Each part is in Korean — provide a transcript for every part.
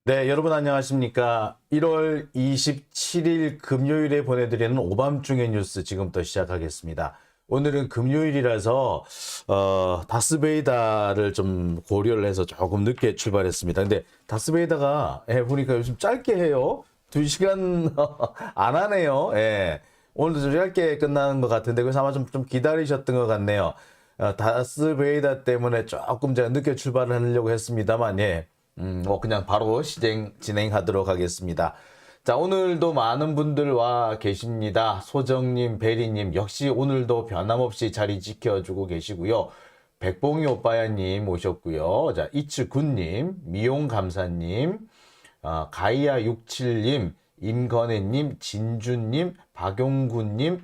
네, 여러분 안녕하십니까. 1월 27일 금요일에 보내드리는 오밤중의 뉴스 지금부터 시작하겠습니다. 오늘은 금요일이라서 다스베이다를 좀 고려를 해서 조금 늦게 출발했습니다. 근데 다스베이다가 보니까 요즘 짧게 해요. 2시간 안 하네요. 예. 오늘도 좀 짧게 끝나는 것 같은데 그래서 아마 좀 기다리셨던 것 같네요. 다스베이다 때문에 조금 제가 늦게 출발을 하려고 했습니다만 예. 뭐 그냥 바로 진행하도록 하겠습니다. 자, 오늘도 많은 분들 와 계십니다. 소정님, 베리님, 역시 오늘도 변함없이 자리 지켜주고 계시고요. 백봉이 오빠야님 오셨고요. 자, 이츠군님, 미용감사님, 가이아67님, 임건혜님, 진주님, 박용구님,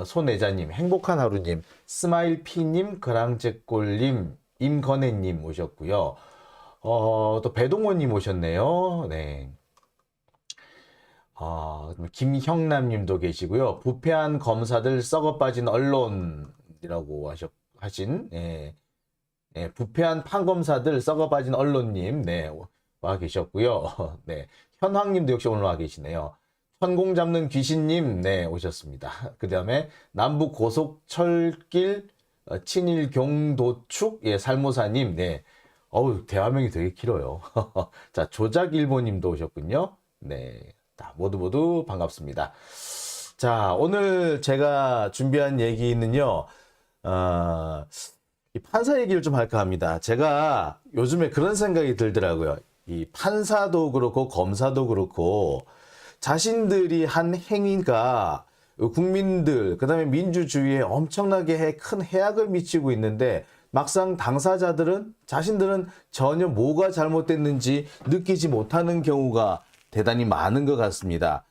손혜자님, 행복한 하루님, 스마일피님, 그랑제꼴님, 임건혜님 오셨고요. 또 배동원님 오셨네요. 네. 김형남님도 계시고요. 부패한 검사들 썩어빠진 언론이라고 하신, 예. 예, 부패한 판검사들 썩어빠진 언론님, 네, 와 계셨고요. 네. 현황님도 역시 오늘 와 계시네요. 천공 잡는 귀신님, 네, 오셨습니다. 그 다음에 남북 고속철길 친일 경도축, 예, 살모사님, 네. 어우, 대화명이 되게 길어요. 자, 조작일보님도 오셨군요. 네. 자, 모두 반갑습니다. 자, 오늘 제가 준비한 얘기는요, 이 판사 얘기를 좀 할까 합니다. 제가 요즘에 그런 생각이 들더라고요. 이 판사도 그렇고, 검사도 그렇고, 자신들이 한 행위가 국민들, 그 다음에 민주주의에 엄청나게 큰 해악을 미치고 있는데, 막상 당사자들은 자신들은 전혀 뭐가 잘못됐는지 느끼지 못하는 경우가 대단히 많은 것 같습니다.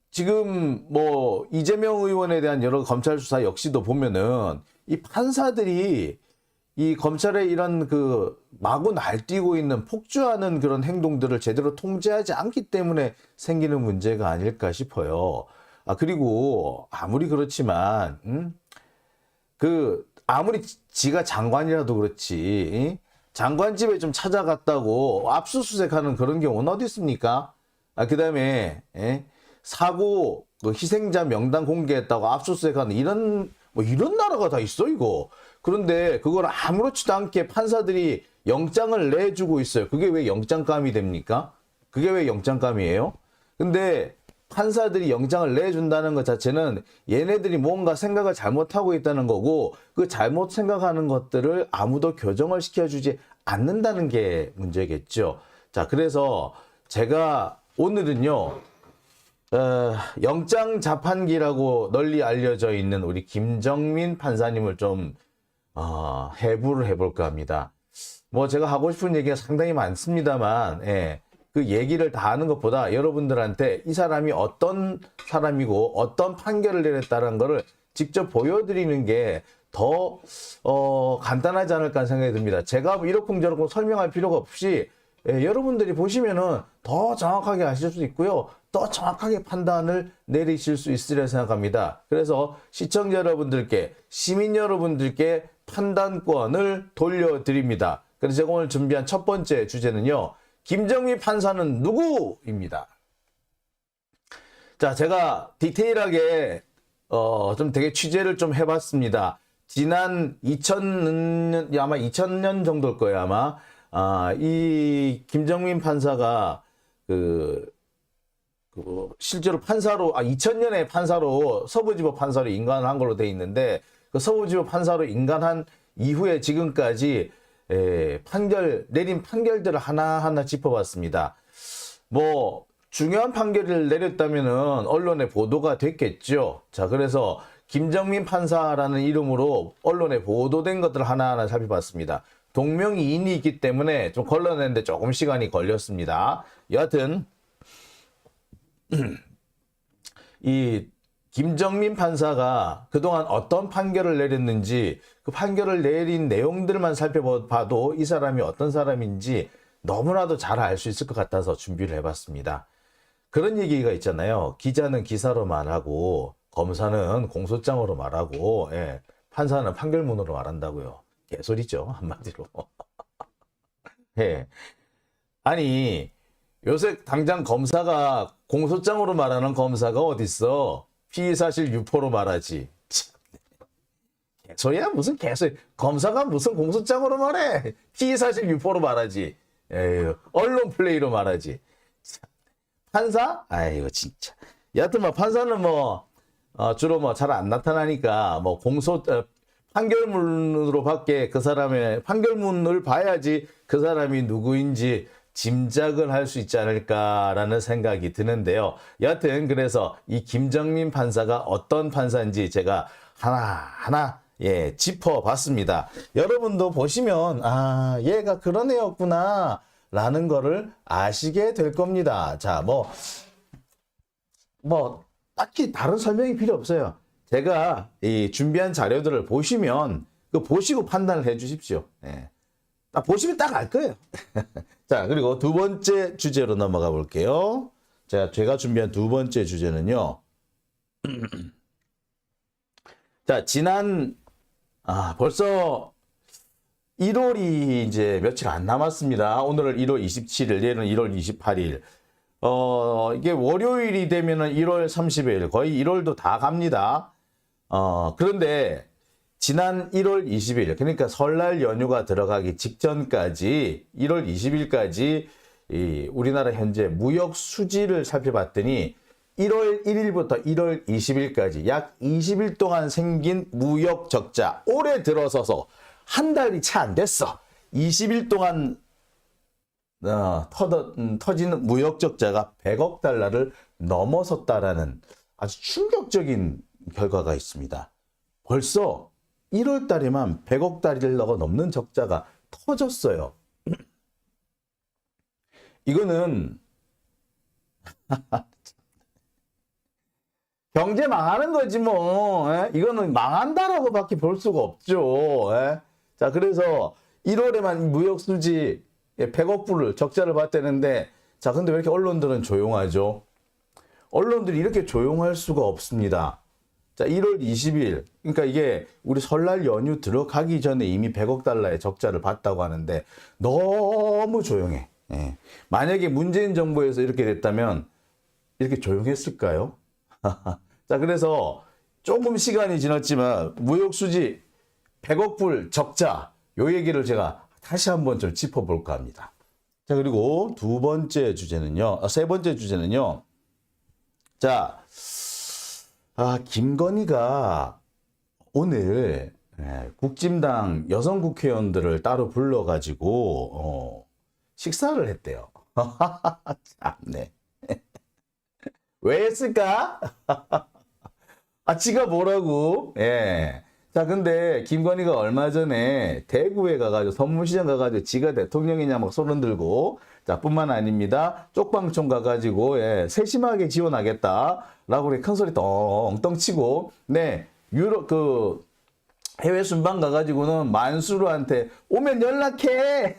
지금 뭐 이재명 의원에 대한 여러 검찰 수사 역시도 보면은 이 판사들이 이 검찰의 이런 그 마구 날뛰고 있는 폭주하는 그런 행동들을 제대로 통제하지 않기 때문에 생기는 문제가 아닐까 싶어요. 그리고 아무리 그렇지만 아무리 지가 장관이라도 그렇지, 장관 집에 좀 찾아갔다고 압수수색하는 그런 경우는 어디 있습니까? 그 다음에, 사고, 희생자 명단 공개했다고 압수수색하는 이런 나라가 다 있어, 이거. 그런데 그걸 아무렇지도 않게 판사들이 영장을 내주고 있어요. 그게 왜 영장감이 됩니까? 그게 왜 영장감이에요? 근데 판사들이 영장을 내준다는 것 자체는 얘네들이 뭔가 생각을 잘못하고 있다는 거고 그 잘못 생각하는 것들을 아무도 교정을 시켜주지 않는다는 게 문제겠죠. 자, 그래서 제가 오늘은요, 영장 자판기라고 널리 알려져 있는 우리 김정민 판사님을 좀 해부를 해볼까 합니다. 뭐 제가 하고 싶은 얘기가 상당히 많습니다만, 예. 그 얘기를 다 하는 것보다 여러분들한테 이 사람이 어떤 사람이고 어떤 판결을 내렸다는 것을 직접 보여드리는 게 더 간단하지 않을까 생각이 듭니다. 제가 이러쿵저러쿵 설명할 필요가 없이 여러분들이 보시면은 더 정확하게 아실 수 있고요. 더 정확하게 판단을 내리실 수 있으리라 생각합니다. 그래서 시청자 여러분들께, 시민 여러분들께 판단권을 돌려드립니다. 그래서 제가 오늘 준비한 첫 번째 주제는요, 김정민 판사는 누구입니다. 자, 제가 디테일하게 좀 되게 취재를 좀 해봤습니다. 지난 2000년, 아마 2000년 정도일 거예요, 아마. 이 김정민 판사가 실제로 판사로, 2000년에 판사로, 서부지법 판사로 임관한 걸로 돼 있는데, 그 서부지법 판사로 임관한 이후에 지금까지 내린 판결들을 하나하나 짚어봤습니다. 뭐, 중요한 판결을 내렸다면은 언론에 보도가 됐겠죠. 자, 그래서 김정민 판사라는 이름으로 언론에 보도된 것들을 하나하나 살펴봤습니다. 동명이인이 있기 때문에 좀 걸러내는데 조금 시간이 걸렸습니다. 여하튼, 이 김정민 판사가 그동안 어떤 판결을 내렸는지 그 판결을 내린 내용들만 살펴봐도 이 사람이 어떤 사람인지 너무나도 잘 알 수 있을 것 같아서 준비를 해봤습니다. 그런 얘기가 있잖아요. 기자는 기사로 말하고 검사는 공소장으로 말하고 판사는 판결문으로 말한다고요. 개소리죠, 한마디로. 예. 아니, 요새 당장 검사가 공소장으로 말하는 검사가 어딨어? 피의사실 유포로 말하지. 참, 개소리야 무슨 개소리. 검사가 무슨 공소장으로 말해? 피의사실 유포로 말하지. 에휴, 언론 플레이로 말하지. 참, 판사? 아이고 진짜. 여하튼 뭐 판사는 뭐 주로 뭐 잘 안 나타나니까 뭐 판결문으로밖에 그 사람의 판결문을 봐야지 그 사람이 누구인지 짐작을 할 수 있지 않을까라는 생각이 드는데요. 여하튼 그래서 이 김정민 판사가 어떤 판사인지 제가 하나하나 짚어봤습니다. 여러분도 보시면 아 얘가 그런 애였구나 라는 거를 아시게 될 겁니다. 자, 뭐 딱히 다른 설명이 필요 없어요. 제가 이 준비한 자료들을 보시면 그 보시고 판단을 해 주십시오. 딱 보시면 딱 알 거예요. 자, 그리고 두 번째 주제로 넘어가 볼게요. 자, 제가 준비한 두 번째 주제는요. 자, 벌써 1월이 이제 며칠 안 남았습니다. 오늘은 1월 27일, 내일은 1월 28일. 이게 월요일이 되면은 1월 30일, 거의 1월도 다 갑니다. 그런데 지난 1월 20일, 그러니까 설날 연휴가 들어가기 직전까지 1월 20일까지 우리나라 현재 무역 수지를 살펴봤더니 1월 1일부터 1월 20일까지 약 20일 동안 생긴 무역 적자, 올해 들어서서 한 달이 채 안 됐어. 20일 동안 터지는 무역 적자가 100억 달러를 넘어섰다라는 아주 충격적인 결과가 있습니다. 벌써 1월 달에만 100억 달러가 넘는 적자가 터졌어요. 이거는 경제 망하는 거지 뭐. 이거는 망한다라고밖에 볼 수가 없죠. 자, 그래서 1월에만 무역 수지 100억 불을 적자를 봤다는데, 자, 근데 왜 이렇게 언론들은 조용하죠? 언론들이 이렇게 조용할 수가 없습니다. 자, 1월 20일, 그러니까 이게 우리 설날 연휴 들어가기 전에 이미 100억 달러의 적자를 봤다고 하는데 너무 조용해. 만약에 문재인 정부에서 이렇게 됐다면 이렇게 조용했을까요? 자, 그래서 조금 시간이 지났지만 무역 수지 100억 불 적자, 요 얘기를 제가 다시 한번 좀 짚어볼까 합니다. 자, 그리고 세 번째 주제는요. 자, 김건희가 오늘 국진당 여성 국회의원들을 따로 불러가지고 식사를 했대요. 참네. 왜 했을까? 지가 뭐라고? 자, 근데 김건희가 얼마 전에 대구에 가가지고 선문시장 가가지고 지가 대통령이냐 막 소론 들고, 자, 뿐만 아닙니다. 쪽방촌 가가지고 세심하게 지원하겠다라고 큰 소리 똥똥 치고, 해외 순방 가가지고는 만수르한테 오면 연락해.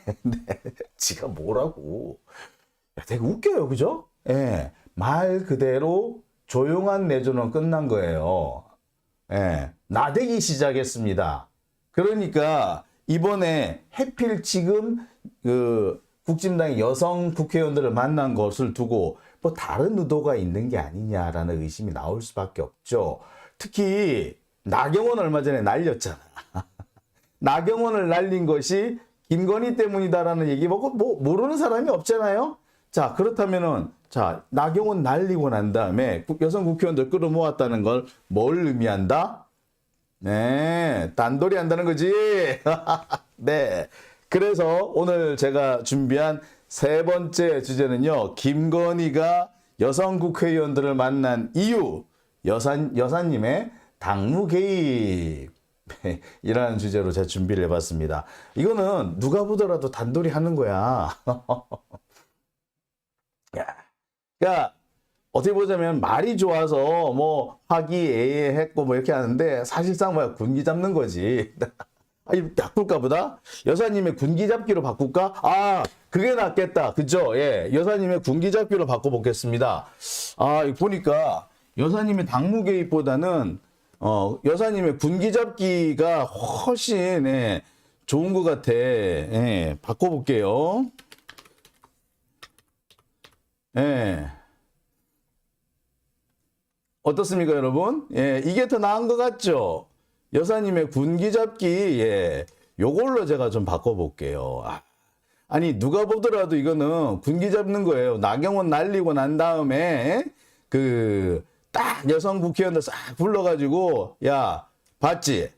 지가 뭐라고? 되게 웃겨요, 그죠? 말 그대로 조용한 내조는 끝난 거예요. 나대기 시작했습니다. 그러니까 이번에 해필 지금 국진당의 여성 국회의원들을 만난 것을 두고 뭐 다른 의도가 있는 게 아니냐라는 의심이 나올 수밖에 없죠. 특히 나경원 얼마 전에 날렸잖아. 나경원을 날린 것이 김건희 때문이다라는 얘기 뭐 모르는 사람이 없잖아요. 자, 그렇다면은 나경원 날리고 난 다음에 여성 국회의원들 끌어모았다는 걸 뭘 의미한다? 단돌이 한다는 거지. 네. 그래서 오늘 제가 준비한 세 번째 주제는요. 김건희가 여성 국회의원들을 만난 이유, 여사님의 당무 개입. 이라는 주제로 제가 준비를 해봤습니다. 이거는 누가 보더라도 단돌이 하는 거야. 그러니까 어떻게 보자면 말이 좋아서 뭐 화기애애했고 뭐 이렇게 하는데 사실상 뭐야 군기 잡는 거지. 바꿀까 보다? 여사님의 군기 잡기로 바꿀까? 그게 낫겠다. 그죠? 여사님의 군기 잡기로 바꿔보겠습니다. 보니까 여사님의 당무 개입보다는 여사님의 군기 잡기가 훨씬 좋은 것 같아. 바꿔볼게요. 예. 어떻습니까, 여러분? 예, 이게 더 나은 것 같죠? 여사님의 군기 잡기, 예, 요걸로 제가 좀 바꿔볼게요. 아니, 누가 보더라도 이거는 군기 잡는 거예요. 나경원 날리고 난 다음에, 딱 여성 국회의원들 싹 불러가지고, 야, 봤지?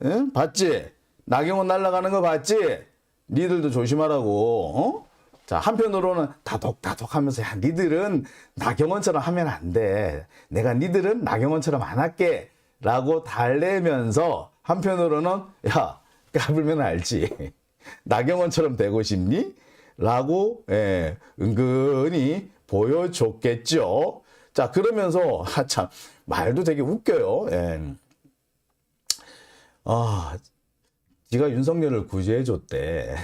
응? 봤지? 나경원 날아가는 거 봤지? 니들도 조심하라고, 어? 자, 한편으로는 다독다독 하면서, 야, 니들은 나경원처럼 하면 안 돼. 내가 니들은 나경원처럼 안 할게. 라고 달래면서, 한편으로는, 야, 까불면 알지. 나경원처럼 되고 싶니? 라고, 예, 은근히 보여줬겠죠. 자, 그러면서, 참, 말도 되게 웃겨요. 예. 지가 윤석열을 구제해줬대.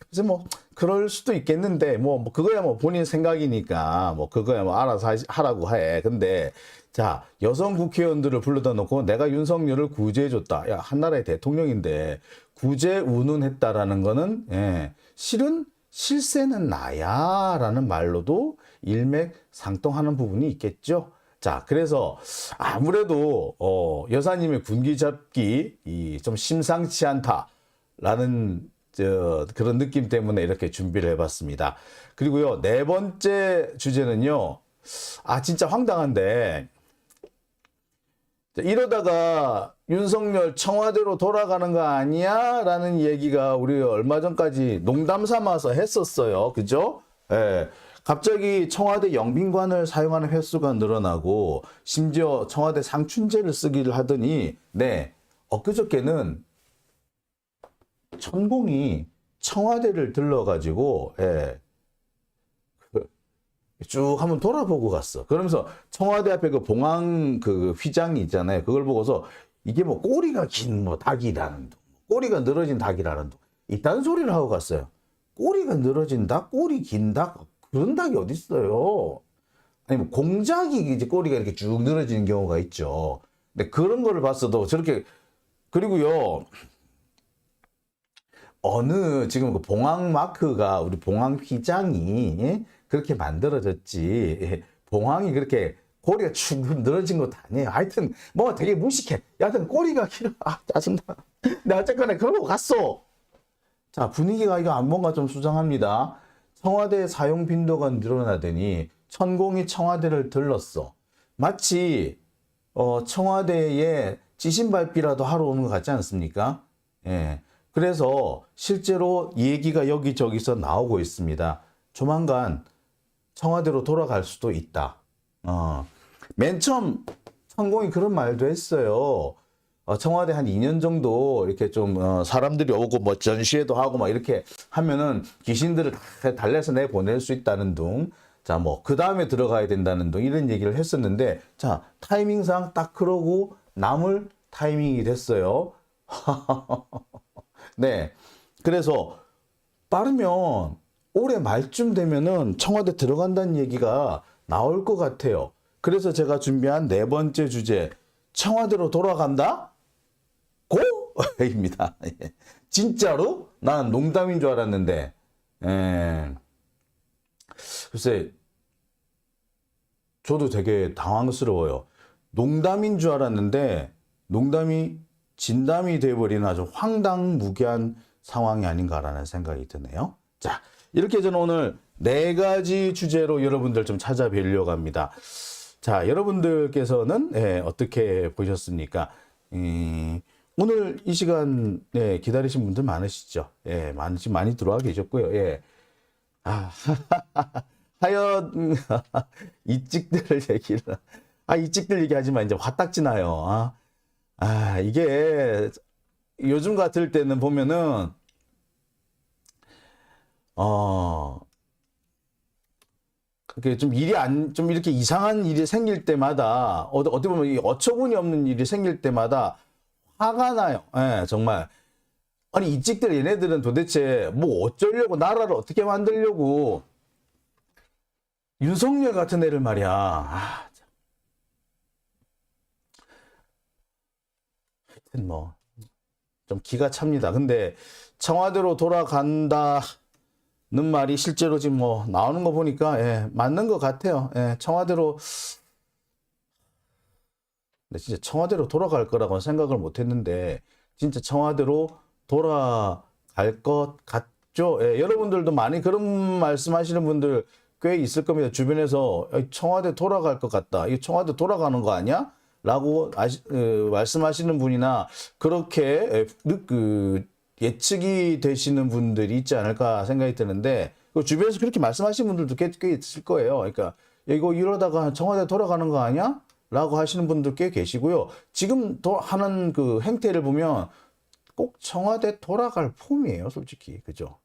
그래서 뭐 그럴 수도 있겠는데 그거야 뭐 본인 생각이니까 그거야 뭐 알아서 하라고 해. 근데 자, 여성 국회의원들을 불러다 놓고 내가 윤석열을 구제해줬다. 야, 한나라의 대통령인데 구제 운운했다라는 거는 실은 실세는 나야라는 말로도 일맥상통하는 부분이 있겠죠. 자, 그래서 아무래도 여사님의 군기 잡기 좀 심상치 않다라는 그런 느낌 때문에 이렇게 준비를 해봤습니다. 그리고요, 네 번째 주제는요. 진짜 황당한데 이러다가 윤석열 청와대로 돌아가는 거 아니야? 라는 얘기가 우리 얼마 전까지 농담 삼아서 했었어요. 그죠? 예. 갑자기 청와대 영빈관을 사용하는 횟수가 늘어나고 심지어 청와대 상춘제를 쓰기를 하더니 엊그저께는 천공이 청와대를 들러가지고 쭉 한번 돌아보고 갔어. 그러면서 청와대 앞에 그 봉황 휘장이 있잖아요. 그걸 보고서 이게 뭐 꼬리가 긴 닭이라는 둥, 꼬리가 늘어진 닭이라는 둥, 이딴 소리를 하고 갔어요. 꼬리가 늘어진 닭, 꼬리 긴 닭, 그런 닭이 어디 있어요? 아니 뭐 공작이 이제 꼬리가 이렇게 쭉 늘어지는 경우가 있죠. 근데 그런 거를 봤어도 저렇게. 그리고요, 지금 그 봉황 마크가 우리 봉황 휘장이 그렇게 만들어졌지. 봉황이 그렇게 꼬리가 축 늘어진 것도 아니에요. 하여튼 되게 무식해. 여하튼 꼬리가 길어. 짜증나. 근데 어쨌거나 그러고 갔어. 자, 분위기가 이거 뭔가 좀 수상합니다. 청와대 사용 빈도가 늘어나더니 천공이 청와대를 들렀어. 마치 청와대에 지신밟기라도 하러 오는 것 같지 않습니까? 예. 그래서 실제로 얘기가 여기저기서 나오고 있습니다. 조만간 청와대로 돌아갈 수도 있다. 맨 처음 천공이 그런 말도 했어요. 청와대 한 2년 정도 이렇게 좀 사람들이 오고 전시회도 하고 막 이렇게 하면은 귀신들을 다 달래서 내 보낼 수 있다는 둥. 자, 그 다음에 들어가야 된다는 둥 이런 얘기를 했었는데, 자, 타이밍상 딱 그러고 남을 타이밍이 됐어요. 네. 그래서 빠르면 올해 말쯤 되면은 청와대 들어간다는 얘기가 나올 것 같아요. 그래서 제가 준비한 네 번째 주제, 청와대로 돌아간다? 고? 입니다. 진짜로? 난 농담인 줄 알았는데. 글쎄, 저도 되게 당황스러워요. 농담인 줄 알았는데 농담이 진담이 돼버리는 아주 황당무계한 상황이 아닌가라는 생각이 드네요. 자, 이렇게 저는 오늘 네 가지 주제로 여러분들 좀 찾아뵈려고 합니다. 자, 여러분들께서는 어떻게 보셨습니까? 오늘 이 시간 기다리신 분들 많으시죠? 많이 들어와 계셨고요. 하여튼 이찍들 얘기를 이찍들 얘기하지만 이제 화딱지 나요. 이게 요즘 같을 때는 보면은 그게 좀 좀 이렇게 이상한 일이 생길 때마다 어떻게 보면 이 어처구니 없는 일이 생길 때마다 화가 나요. 정말. 아니 이찍들 얘네들은 도대체 뭐 어쩌려고, 나라를 어떻게 만들려고, 윤석열 같은 애를 말이야. 하여튼 좀 기가 찹니다. 근데 청와대로 돌아간다 말이 실제로 지금 뭐 나오는 거 보니까 예, 맞는 것 같아요. 예, 청와대로 근데 진짜 청와대로 돌아갈 거라고 생각을 못 했는데 진짜 청와대로 돌아갈 것 같죠? 예, 여러분들도 많이 그런 말씀하시는 분들 꽤 있을 겁니다. 주변에서 청와대 돌아갈 것 같다. 이 청와대 돌아가는 거 아니야? 라고 말씀하시는 분이나 그렇게 예측이 되시는 분들이 있지 않을까 생각이 드는데 그 주변에서 그렇게 말씀하시는 분들도 꽤 있을 거예요. 그러니까 이거 이러다가 청와대 돌아가는 거 아니야? 라고 하시는 분들 꽤 계시고요. 지금 하는 그 행태를 보면 꼭 청와대 돌아갈 폼이에요, 솔직히. 그죠?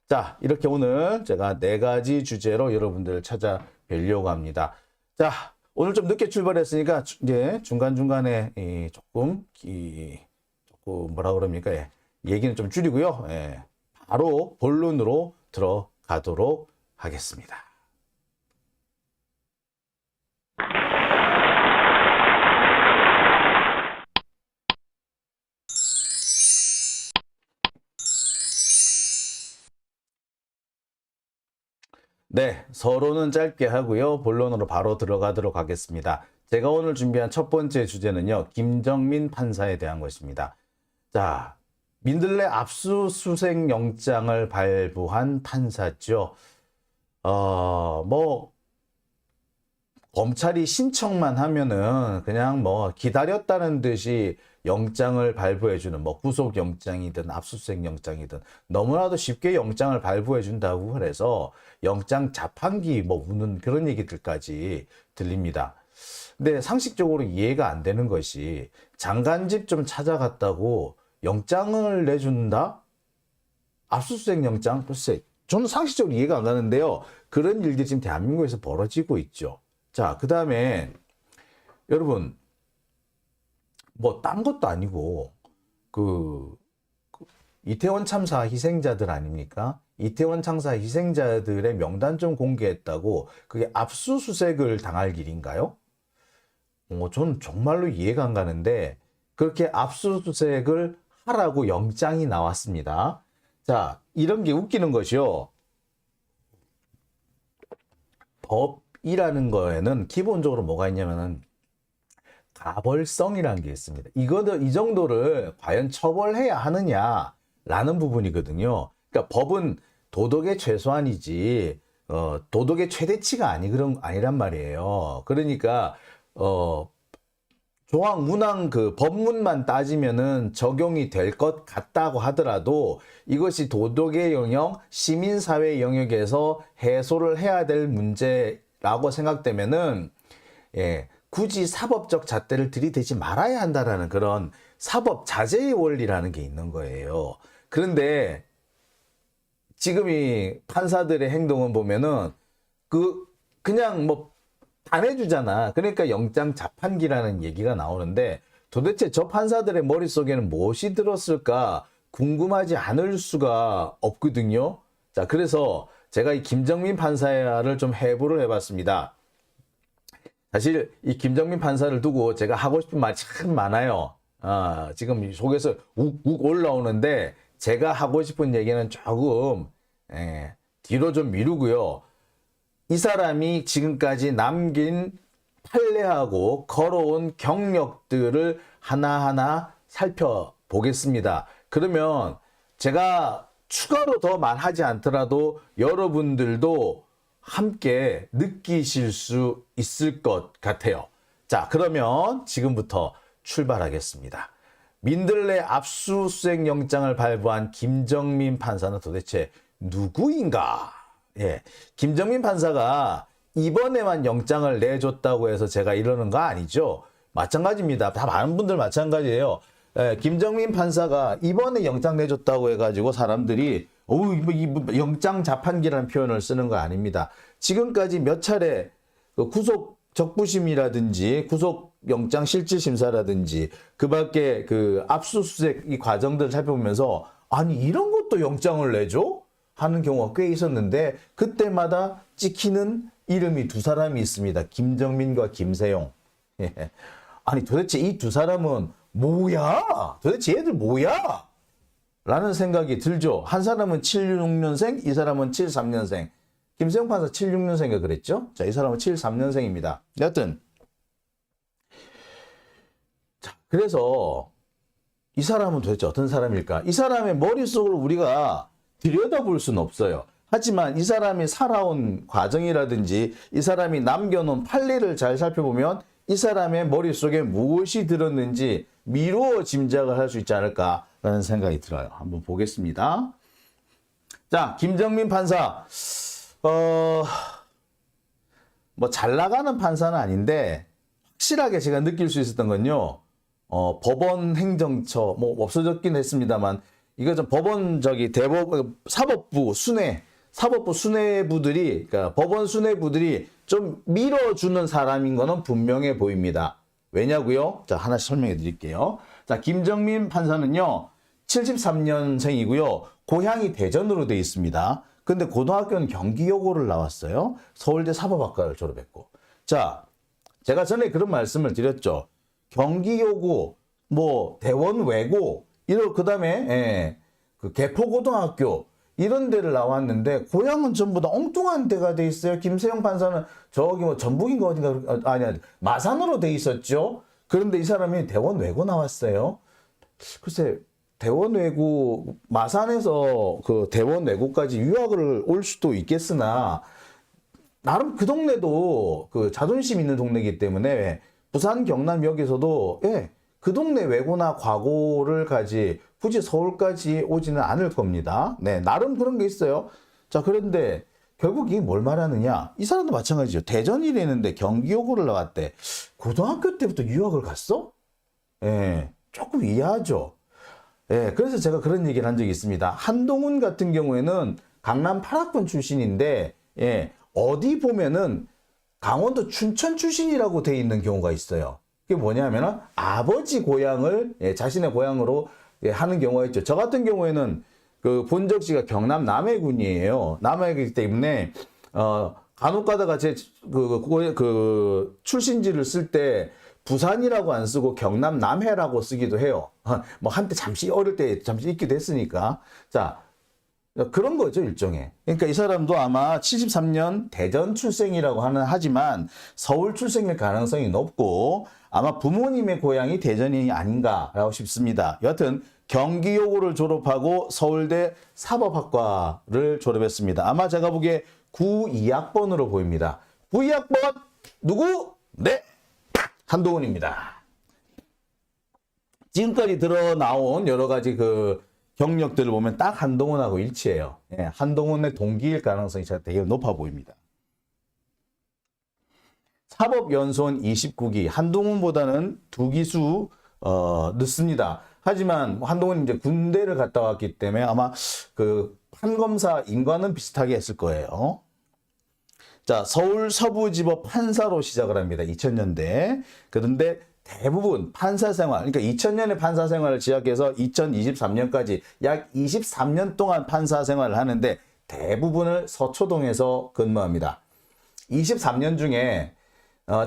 자, 이렇게 오늘 제가 4가지 주제로 여러분들을 찾아뵈려고 합니다. 자, 오늘 좀 늦게 출발했으니까 이제 중간중간에 조금 뭐라 그럽니까? 예, 얘기는 좀 줄이고요. 예, 바로 본론으로 들어가도록 하겠습니다. 네, 서론은 짧게 하고요. 본론으로 바로 들어가도록 하겠습니다. 제가 오늘 준비한 첫 번째 주제는요. 김정민 판사에 대한 것입니다. 자, 민들레 압수수색 영장을 발부한 판사죠. 검찰이 신청만 하면은 그냥 뭐 기다렸다는 듯이 영장을 발부해주는 뭐 구속영장이든 압수수색영장이든 너무나도 쉽게 영장을 발부해준다고 그래서 영장 자판기 뭐 우는 그런 얘기들까지 들립니다. 근데 상식적으로 이해가 안 되는 것이 장관집 좀 찾아갔다고 영장을 내준다? 압수수색영장? 글쎄, 저는 상식적으로 이해가 안 가는데요. 그런 일들이 지금 대한민국에서 벌어지고 있죠. 자, 그 다음에 여러분 뭐 딴 것도 아니고 이태원 참사 희생자들 아닙니까? 이태원 참사 희생자들의 명단 좀 공개했다고 그게 압수수색을 당할 일인가요? 저는 정말로 이해가 안 가는데 그렇게 압수수색을 하라고 영장이 나왔습니다. 자, 이런 게 웃기는 것이요. 법이라는 거에는 기본적으로 뭐가 있냐면은 가벌성이라는 게 있습니다. 이 정도를 과연 처벌해야 하느냐라는 부분이거든요. 그러니까 법은 도덕의 최소한이지 도덕의 최대치가 아니란 말이에요. 그러니까 조항 문항 그 법문만 따지면은 적용이 될 것 같다고 하더라도 이것이 도덕의 영역, 시민사회 영역에서 해소를 해야 될 문제라고 생각되면은 예. 굳이 사법적 잣대를 들이대지 말아야 한다라는 그런 사법 자제의 원리라는 게 있는 거예요. 그런데 지금 이 판사들의 행동은 보면은 그냥 뭐 안 해주잖아. 그러니까 영장 자판기라는 얘기가 나오는데 도대체 저 판사들의 머릿속에는 무엇이 들었을까 궁금하지 않을 수가 없거든요. 자, 그래서 제가 이 김정민 판사를 좀 해부를 해봤습니다. 사실 이 김정민 판사를 두고 제가 하고 싶은 말이 참 많아요. 지금 속에서 욱욱 올라오는데 제가 하고 싶은 얘기는 조금 뒤로 좀 미루고요. 이 사람이 지금까지 남긴 판례하고 걸어온 경력들을 하나하나 살펴보겠습니다. 그러면 제가 추가로 더 말하지 않더라도 여러분들도 함께 느끼실 수 있을 것 같아요. 자, 그러면 지금부터 출발하겠습니다. 민들레 압수수색 영장을 발부한 김정민 판사는 도대체 누구인가? 예, 김정민 판사가 이번에만 영장을 내줬다고 해서 제가 이러는 거 아니죠? 마찬가지입니다. 다 많은 분들 마찬가지예요. 예, 김정민 판사가 이번에 영장 내줬다고 해가지고 사람들이 영장 자판기라는 표현을 쓰는 거 아닙니다. 지금까지 몇 차례 구속 적부심이라든지 구속 영장 실질 심사라든지 그 밖에 그 압수수색 이 과정들을 살펴보면서 아니 이런 것도 영장을 내줘? 하는 경우가 꽤 있었는데 그때마다 찍히는 이름이 두 사람이 있습니다. 김정민과 김세용. 아니 도대체 이 두 사람은 뭐야? 도대체 얘들 뭐야? 라는 생각이 들죠. 한 사람은 76년생, 이 사람은 73년생. 김세용 판사 76년생인가 그랬죠? 자, 이 사람은 73년생입니다. 여하튼 자, 그래서 이 사람은 도대체 어떤 사람일까? 이 사람의 머릿속을 우리가 들여다볼 수는 없어요. 하지만 이 사람이 살아온 과정이라든지 이 사람이 남겨놓은 판례를 잘 살펴보면 이 사람의 머릿속에 무엇이 들었는지 미루어 짐작을 할 수 있지 않을까라는 생각이 들어요. 한번 보겠습니다. 자, 김정민 판사. 뭐 잘 나가는 판사는 아닌데 확실하게 제가 느낄 수 있었던 건요. 법원 행정처 뭐 없어졌긴 했습니다만 이거 좀 법원 사법부 수뇌부들이 그러니까 법원 수뇌부들이 좀 밀어주는 사람인 거는 분명해 보입니다. 왜냐고요? 자, 하나씩 설명해 드릴게요. 자, 김정민 판사는요. 73년생이고요. 고향이 대전으로 돼 있습니다. 근데 고등학교는 경기여고를 나왔어요. 서울대 사법학과를 졸업했고. 자, 제가 전에 그런 말씀을 드렸죠. 경기여고, 뭐 대원외고, 그다음에 그 개포고등학교 이런 데를 나왔는데 고향은 전부 다 엉뚱한 데가 돼 있어요. 김세용 판사는 저기 뭐 전북인가 어딘가 아니 마산으로 돼 있었죠. 그런데 이 사람이 대원외고 나왔어요. 글쎄. 대원외고 마산에서 그 대원외고까지 유학을 올 수도 있겠으나 나름 그 동네도 그 자존심 있는 동네이기 때문에 부산 경남역에서도 그 동네 외고나 과고를 가지 굳이 서울까지 오지는 않을 겁니다. 네, 나름 그런 게 있어요. 자, 그런데 결국 이게 뭘 말하느냐? 이 사람도 마찬가지죠. 대전이랬는데 경기여고를 나왔대. 고등학교 때부터 유학을 갔어? 조금 이해하죠. 그래서 제가 그런 얘기를 한 적이 있습니다. 한동훈 같은 경우에는 강남 8학번 출신인데, 어디 보면은 강원도 춘천 출신이라고 돼 있는 경우가 있어요. 그게 뭐냐면은 아버지 고향을 자신의 고향으로 하는 경우가 있죠. 저 같은 경우에는 그 본적지가 경남 남해군이에요. 남해이기 때문에, 간혹 가다가 제 출신지를 쓸 때 부산이라고 안 쓰고 경남 남해라고 쓰기도 해요. 뭐 한때 잠시 어릴 때 잠시 있기도 했으니까. 자, 그런 거죠, 일종의. 그러니까 이 사람도 아마 73년 대전 출생이라고 하지만 서울 출생일 가능성이 높고 아마 부모님의 고향이 대전이 아닌가라고 싶습니다. 여하튼 경기여고를 졸업하고 서울대 사법학과를 졸업했습니다. 아마 제가 보기에 92학번으로 보입니다. 92학번 누구? 네. 한동훈입니다. 지금까지 드러나온 여러 가지 그 경력들을 보면 딱 한동훈하고 일치해요. 한동훈의 동기일 가능성이 되게 높아 보입니다. 사법연수원 29기, 한동훈보다는 2기수 늦습니다. 하지만 한동훈이 이제 군대를 갔다 왔기 때문에 아마 그 판검사 인과는 비슷하게 했을 거예요. 자, 서울 서부지법 판사로 시작을 합니다. 2000년대. 그런데 대부분 판사 생활, 그러니까 2000년에 판사 생활을 시작해서 2023년까지 약 23년 동안 판사 생활을 하는데 대부분을 서초동에서 근무합니다. 23년 중에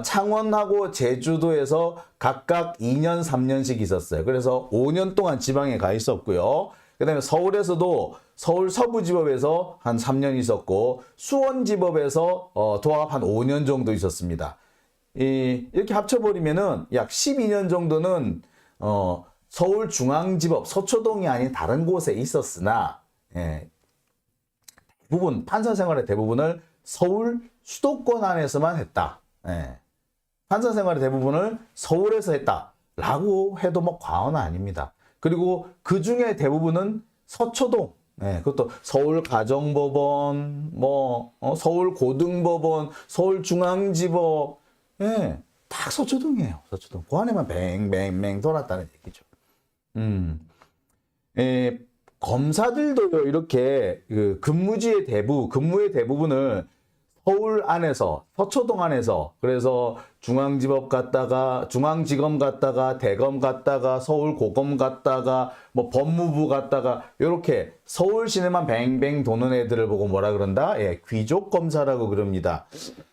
창원하고 제주도에서 각각 2년, 3년씩 있었어요. 그래서 5년 동안 지방에 가 있었고요. 그 다음에 서울에서도 서울 서부지법에서 한 3년 있었고 수원지법에서 도합 한 5년 정도 있었습니다. 이렇게 합쳐버리면은 약 12년 정도는 서울중앙지법 서초동이 아닌 다른 곳에 있었으나 대부분 판사 생활의 대부분을 서울 수도권 안에서만 했다. 판사 생활의 대부분을 서울에서 했다라고 해도 뭐 과언은 아닙니다. 그리고 그 중에 대부분은 서초동, 그것도 서울가정법원, 서울고등법원, 서울중앙지법, 다 서초동이에요. 서초동. 그 안에만 뱅뱅뱅 돌았다는 얘기죠. 검사들도 이렇게 그 근무의 대부분을 서울 안에서, 서초동 안에서, 그래서 중앙지법 갔다가, 중앙지검 갔다가, 대검 갔다가, 서울고검 갔다가, 뭐 법무부 갔다가, 이렇게 서울 시내만 뱅뱅 도는 애들을 보고 뭐라 그런다? 귀족 검사라고 그럽니다.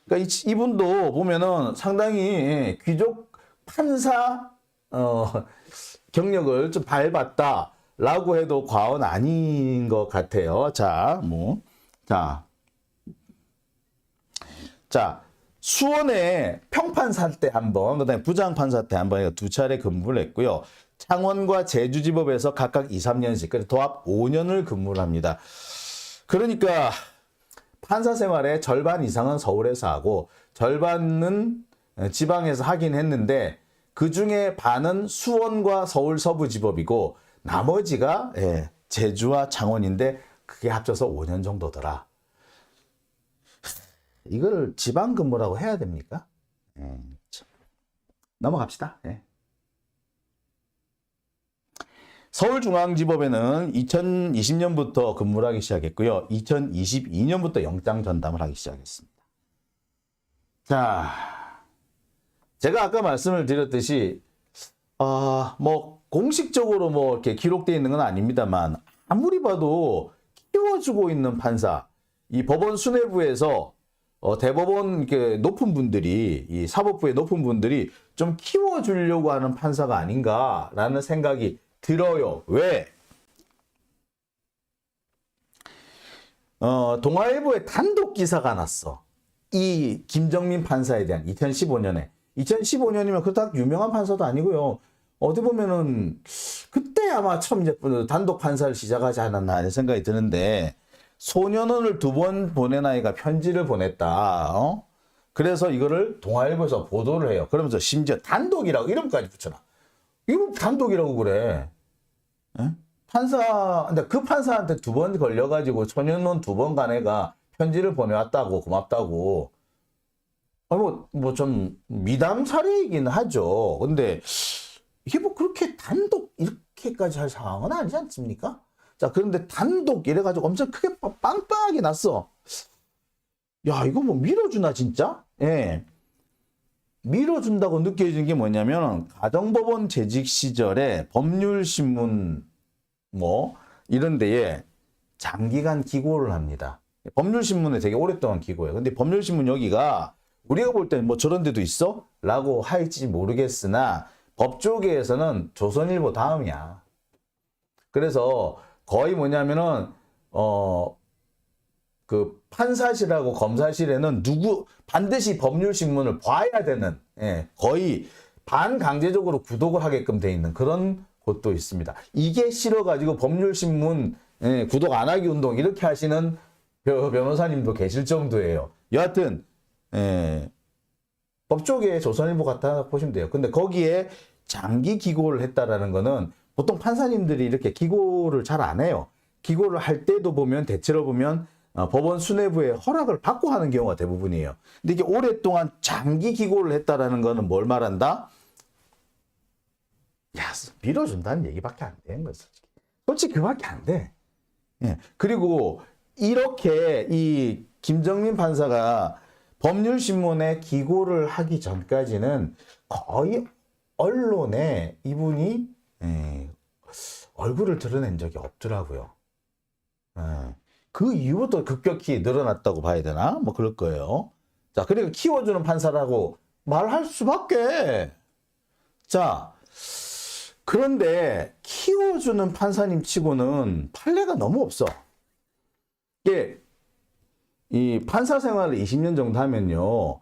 그러니까 이분도 보면은 상당히 귀족 판사, 경력을 좀 밟았다. 라고 해도 과언 아닌 것 같아요. 자, 자, 수원에 평판사 때 한 번, 그다음에 부장판사 때 한 번, 두 차례 근무를 했고요. 창원과 제주지법에서 각각 2, 3년씩, 그래서 도합 5년을 근무를 합니다. 그러니까 판사 생활의 절반 이상은 서울에서 하고 절반은 지방에서 하긴 했는데 그 중에 반은 수원과 서울 서부지법이고 나머지가 제주와 창원인데 그게 합쳐서 5년 정도더라. 이걸 지방 근무라고 해야 됩니까? 넘어갑시다. 서울중앙지법에는 2020년부터 근무를 하기 시작했고요. 2022년부터 영장 전담을 하기 시작했습니다. 자, 제가 아까 말씀을 드렸듯이 뭐 공식적으로 뭐 이렇게 기록되어 있는 건 아닙니다만 아무리 봐도 키워주고 있는 판사, 이 법원 수뇌부에서 대법원 이렇게 높은 분들이, 이 사법부의 높은 분들이 좀 키워주려고 하는 판사가 아닌가라는 생각이 들어요. 왜? 동아일보에 단독 기사가 났어. 이 김정민 판사에 대한 2015년에. 2015년이면 그렇다고 유명한 판사도 아니고요. 어디 보면은 그때 아마 처음 이제 단독 판사를 시작하지 않았나 하는 생각이 드는데 소년원을 2번 보낸 아이가 편지를 보냈다. 그래서 이거를 동아일보에서 보도를 해요. 그러면서 심지어 단독이라고 이름까지 붙여놔. 이거 단독이라고 그래. 근데 그 판사한테 2번 걸려가지고 소년원 2번 간 애가 편지를 보내왔다고, 고맙다고. 뭐 좀 미담 사례이긴 하죠. 근데 이게 뭐 그렇게 단독 이렇게까지 할 상황은 아니지 않습니까? 자, 그런데 단독 이래가지고 엄청 크게 빵빵하게 났어. 야, 이거 뭐 밀어주나, 진짜? 밀어준다고 느껴지는 게 뭐냐면, 가정법원 재직 시절에 법률신문, 이런 데에 장기간 기고를 합니다. 법률신문에 되게 오랫동안 기고해요. 근데 법률신문 여기가 우리가 볼 때는 뭐 저런 데도 있어? 라고 할지 모르겠으나, 법조계에서는 조선일보 다음이야. 그래서 거의 뭐냐면은, 그 판사실하고 검사실에는 반드시 법률신문을 봐야 되는, 거의 반강제적으로 구독을 하게끔 돼 있는 그런 곳도 있습니다. 이게 싫어가지고 법률신문 구독 안 하기 운동 이렇게 하시는 변호사님도 계실 정도예요. 여하튼 법조계의 조선일보 같다 보시면 돼요. 근데 거기에 장기 기고를 했다라는 거는 보통 판사님들이 이렇게 기고를 잘 안 해요. 기고를 할 때도 보면 대체로 보면 법원 수뇌부의 허락을 받고 하는 경우가 대부분이에요. 근데 이게 오랫동안 장기 기고를 했다라는 거는 뭘 말한다? 야, 밀어준다는 얘기밖에 안 되는 거예요. 솔직히 그밖에 안 돼. 그리고 이렇게 이 김정민 판사가 법률신문에 기고를 하기 전까지는 거의 언론에 이분이 얼굴을 드러낸 적이 없더라고요. 그 이후부터 급격히 늘어났다고 봐야 되나? 뭐 그럴 거예요. 자, 그러니까 키워주는 판사라고 말할 수밖에. 자, 그런데 키워주는 판사님 치고는 판례가 너무 없어. 이게 이 판사 생활을 20년 정도 하면요,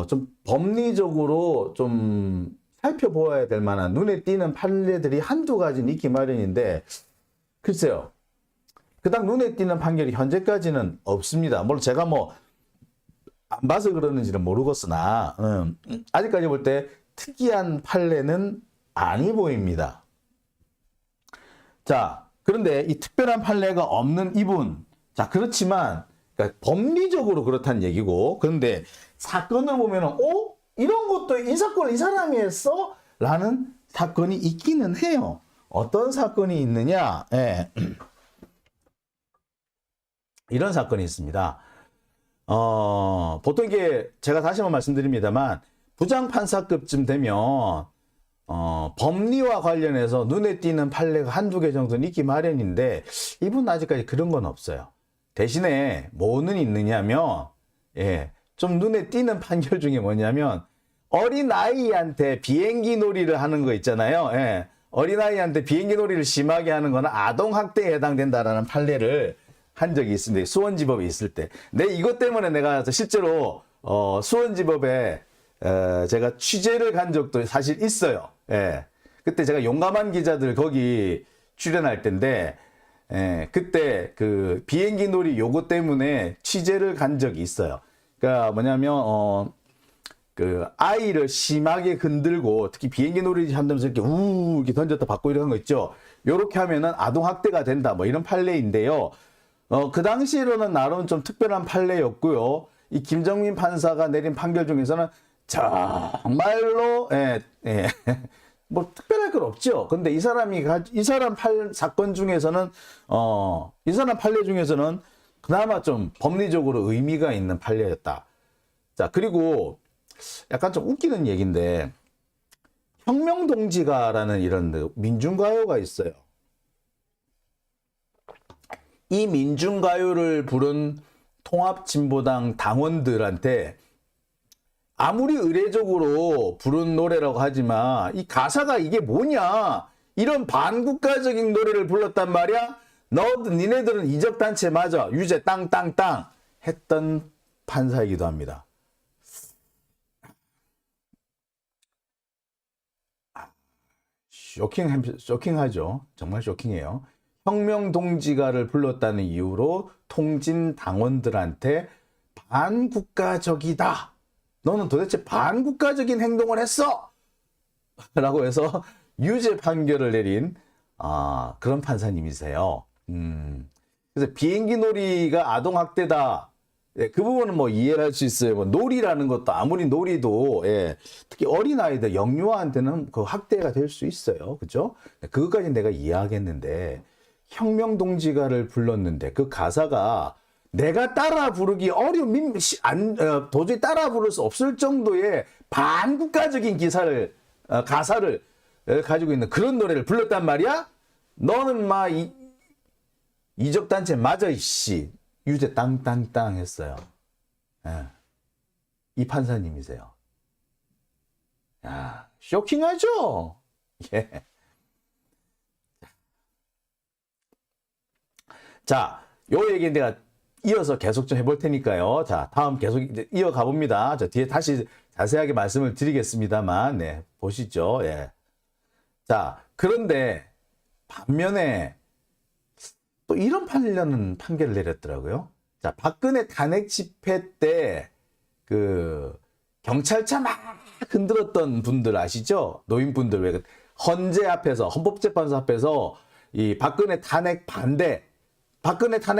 좀 법리적으로 좀 살펴보아야 될 만한 눈에 띄는 판례들이 한두 가지는 있기 마련인데, 글쎄요. 그닥 눈에 띄는 판결이 현재까지는 없습니다. 물론 제가 뭐 안 봐서 그러는지는 모르겠으나 아직까지 볼 때 특이한 판례는 아니 보입니다. 자, 그런데 이 특별한 판례가 없는 이분, 자, 그렇지만 그러니까 법리적으로 그렇다는 얘기고, 그런데 사건을 보면은 이런 것도 이 사건을 이 사람이 했어? 라는 사건이 있기는 해요. 어떤 사건이 있느냐? 이런 사건이 있습니다. 보통 이게 제가 다시 한번 말씀드립니다만 부장판사급쯤 되면 법리와 관련해서 눈에 띄는 판례가 한두 개 정도는 있기 마련인데 이분은 아직까지 그런 건 없어요. 대신에 뭐는 있느냐면 좀 눈에 띄는 판결 중에 뭐냐면 어린아이한테 비행기 놀이를 하는 거 있잖아요. 어린아이한테 비행기 놀이를 심하게 하는 거는 아동학대에 해당된다라는 판례를 한 적이 있습니다. 수원지법에 있을 때. 이것 때문에 내가 실제로 수원지법에 제가 취재를 간 적도 사실 있어요. 예. 그때 제가 용감한 기자들 거기 출연할 때인데, 그때 그 비행기 놀이 요거 때문에 취재를 간 적이 있어요. 그러니까 뭐냐면, 그 아이를 심하게 흔들고 특히 비행기 놀이 한다면서 이렇게 이렇게 던졌다 받고 이런 거 있죠. 요렇게 하면은 아동학대가 된다. 뭐 이런 판례인데요. 그 당시로는 나름 좀 특별한 판례였고요. 이 김정민 판사가 내린 판결 중에서는 정말로 뭐 특별할 건 없죠. 근데 이 사람 사건 중에서는 이 사람 판례 중에서는 그나마 좀 법리적으로 의미가 있는 판례였다. 자, 그리고 약간 좀 웃기는 얘기인데 혁명동지가라는 이런 민중가요가 있어요. 이 민중가요를 부른 통합진보당 당원들한테 아무리 의례적으로 부른 노래라고 하지만 이 가사가 이게 뭐냐, 이런 반국가적인 노래를 불렀단 말이야. 니네들은 이적단체 맞아, 유죄 땅땅땅 했던 판사이기도 합니다. 쇼킹하죠. 정말 쇼킹해요. 혁명동지가를 불렀다는 이유로 통진 당원들한테 반국가적이다, 너는 도대체 반국가적인 행동을 했어! 라고 해서 유죄 판결을 내린 그런 판사님이세요. 그래서 비행기 놀이가 아동학대다, 그 부분은 뭐 이해를 할 수 있어요. 뭐 놀이라는 것도 아무리 놀이도 특히 어린아이들 영유아한테는 그 학대가 될 수 있어요. 그죠? 그것까지 내가 이해하겠는데 혁명동지가를 불렀는데 그 가사가 내가 따라 부르기 도저히 따라 부를 수 없을 정도의 반국가적인 가사를 가지고 있는 그런 노래를 불렀단 말이야? 너는 막 이적단체 맞아, 이씨. 유죄 땅땅땅 했어요. 이 판사님이세요. 야, 쇼킹하죠? 예. 자, 요 얘기 내가 이어서 계속 좀 해볼 테니까요. 자, 다음 계속 이제 이어가 봅니다. 저 뒤에 다시 자세하게 말씀을 드리겠습니다만, 보시죠. 예. 자, 그런데 반면에 또 이런 판결을 내렸더라고요. 자, 박근혜 탄핵 집회 때 그 경찰차 막 흔들었던 분들 아시죠? 노인분들 왜 헌재 앞에서, 헌법재판소 앞에서 이 박근혜 탄핵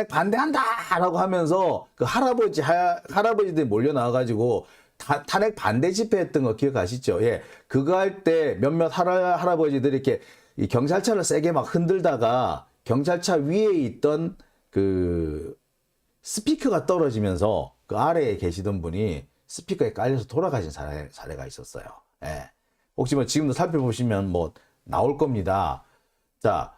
반대한다라고 하면서 그 할아버지들이 몰려 나와가지고 탄핵 반대 집회했던 거 기억하시죠? 예, 그거 할 때 몇몇 할아버지들이 이렇게 이 경찰차를 세게 막 흔들다가 경찰차 위에 있던 그 스피커가 떨어지면서 그 아래에 계시던 분이 스피커에 깔려서 돌아가신 사례가 있었어요. 예, 혹시 뭐 지금도 살펴보시면 뭐 나올 겁니다. 자.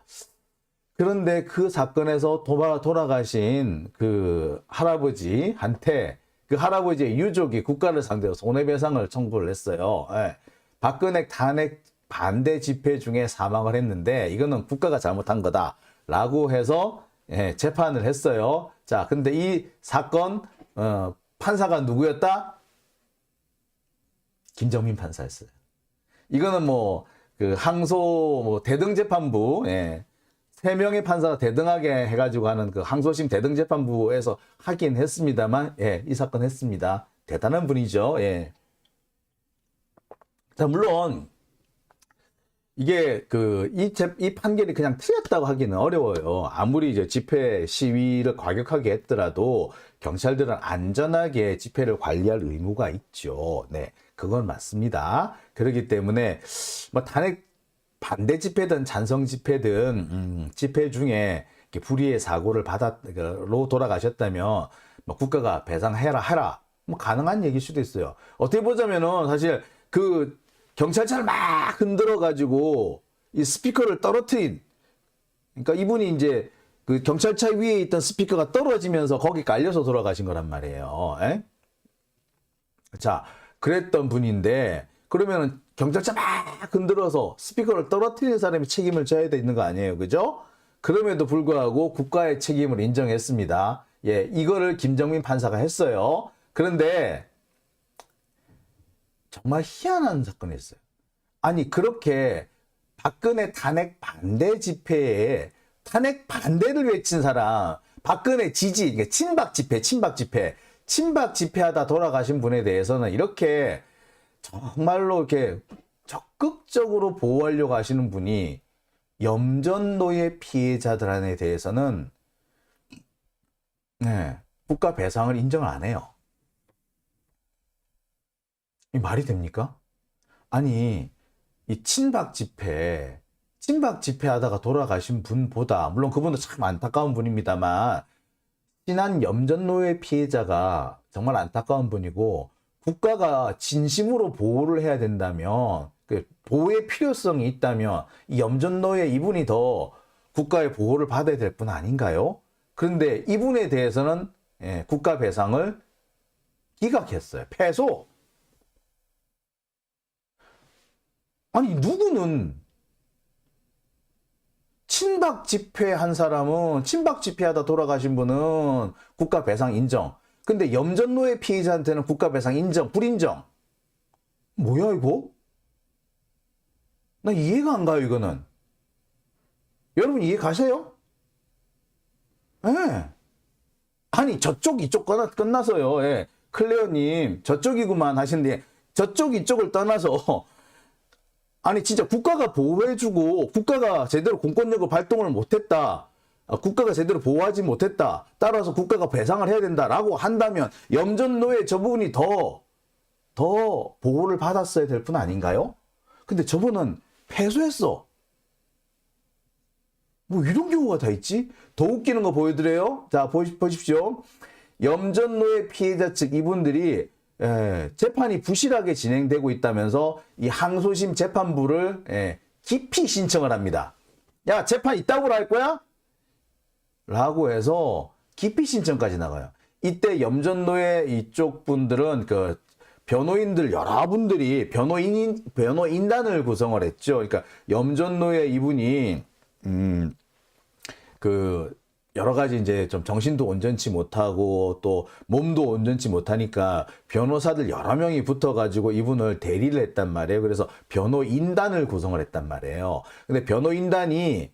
그런데 그 사건에서 돌아가신 그 할아버지한테 그 할아버지의 유족이 국가를 상대로 손해배상을 청구를 했어요. 예. 박근혜 탄핵 반대 집회 중에 사망을 했는데 이거는 국가가 잘못한 거다라고 해서 재판을 했어요. 자, 근데 이 사건 판사가 누구였다? 김정민 판사였어요. 이거는 뭐 그 항소 대등재판부 3명의 판사가 대등하게 해가지고 하는 그 항소심 대등재판부에서 하긴 했습니다만, 이 사건 했습니다. 대단한 분이죠. 자, 물론, 이게 이 판결이 그냥 틀렸다고 하기는 어려워요. 아무리 이제 집회 시위를 과격하게 했더라도 경찰들은 안전하게 집회를 관리할 의무가 있죠. 그건 맞습니다. 그렇기 때문에, 뭐, 탄핵 반대 집회든 찬성 집회든 집회 중에 불의의 사고를 로 돌아가셨다면 뭐 국가가 배상해라 뭐 가능한 얘기일 수도 있어요. 어떻게 보자면은 사실 그 경찰차를 막 흔들어 가지고 이 스피커를 떨어뜨린, 그러니까 이분이 이제 그 경찰차 위에 있던 스피커가 떨어지면서 거기 깔려서 돌아가신 거란 말이에요. 자, 그랬던 분인데 그러면은 경찰차 막 흔들어서 스피커를 떨어뜨리는 사람이 책임을 져야 되는 거 아니에요, 그죠? 그럼에도 불구하고 국가의 책임을 인정했습니다. 예, 이거를 김정민 판사가 했어요. 그런데 정말 희한한 사건이었어요. 아니, 그렇게 박근혜 탄핵 반대 집회에 탄핵 반대를 외친 사람, 박근혜 지지, 그러니까 친박 집회하다 돌아가신 분에 대해서는 이렇게 정말로 이렇게 적극적으로 보호하려고 하시는 분이 염전노예 피해자들에 대해서는 네, 국가 배상을 인정을 안 해요. 이 말이 됩니까? 아니, 이 친박 집회하다가 돌아가신 분보다, 물론 그분도 참 안타까운 분입니다만, 친한 염전노예 피해자가 정말 안타까운 분이고, 국가가 진심으로 보호를 해야 된다면, 그 보호의 필요성이 있다면, 이 염전노예 이분이 더 국가의 보호를 받아야 될 분 아닌가요? 그런데 이분에 대해서는 국가 배상을 기각했어요. 패소! 아니, 누구는 친박 집회한 사람은, 친박 집회하다 돌아가신 분은 국가 배상 인정. 근데 염전노예 피해자한테는 국가 배상 인정, 불인정. 뭐야, 이거? 나 이해가 안 가요, 이거는. 여러분 이해 가세요? 예. 네. 아니, 저쪽, 이쪽 끝나서요. 예. 클레어님, 저쪽이구만 하시는데, 저쪽, 이쪽을 떠나서, 아니 진짜 국가가 보호해주고 국가가 제대로 공권력을 발동을 못했다. 국가가 제대로 보호하지 못했다. 따라서 국가가 배상을 해야 된다라고 한다면 염전노예 저 부분이 더 보호를 받았어야 될 분 아닌가요? 근데 저분은 패소했어. 뭐 이런 경우가 다 있지? 더 웃기는 거 보여드려요. 자, 보십시오. 염전노예 피해자 측 이분들이 재판이 부실하게 진행되고 있다면서 이 항소심 재판부를 기피 신청을 합니다. 야, 재판 이따구로 할 거야? 라고 해서 기피 신청까지 나가요. 이때 염전노예 이쪽 분들은 그 변호인들 여러분들이 변호인단을 구성을 했죠. 그러니까 염전노예 이분이 그 여러 가지 이제 좀 정신도 온전치 못하고 또 몸도 온전치 못하니까 변호사들 여러 명이 붙어가지고 이분을 대리를 했단 말이에요. 그래서 변호인단을 구성을 했단 말이에요. 근데 변호인단이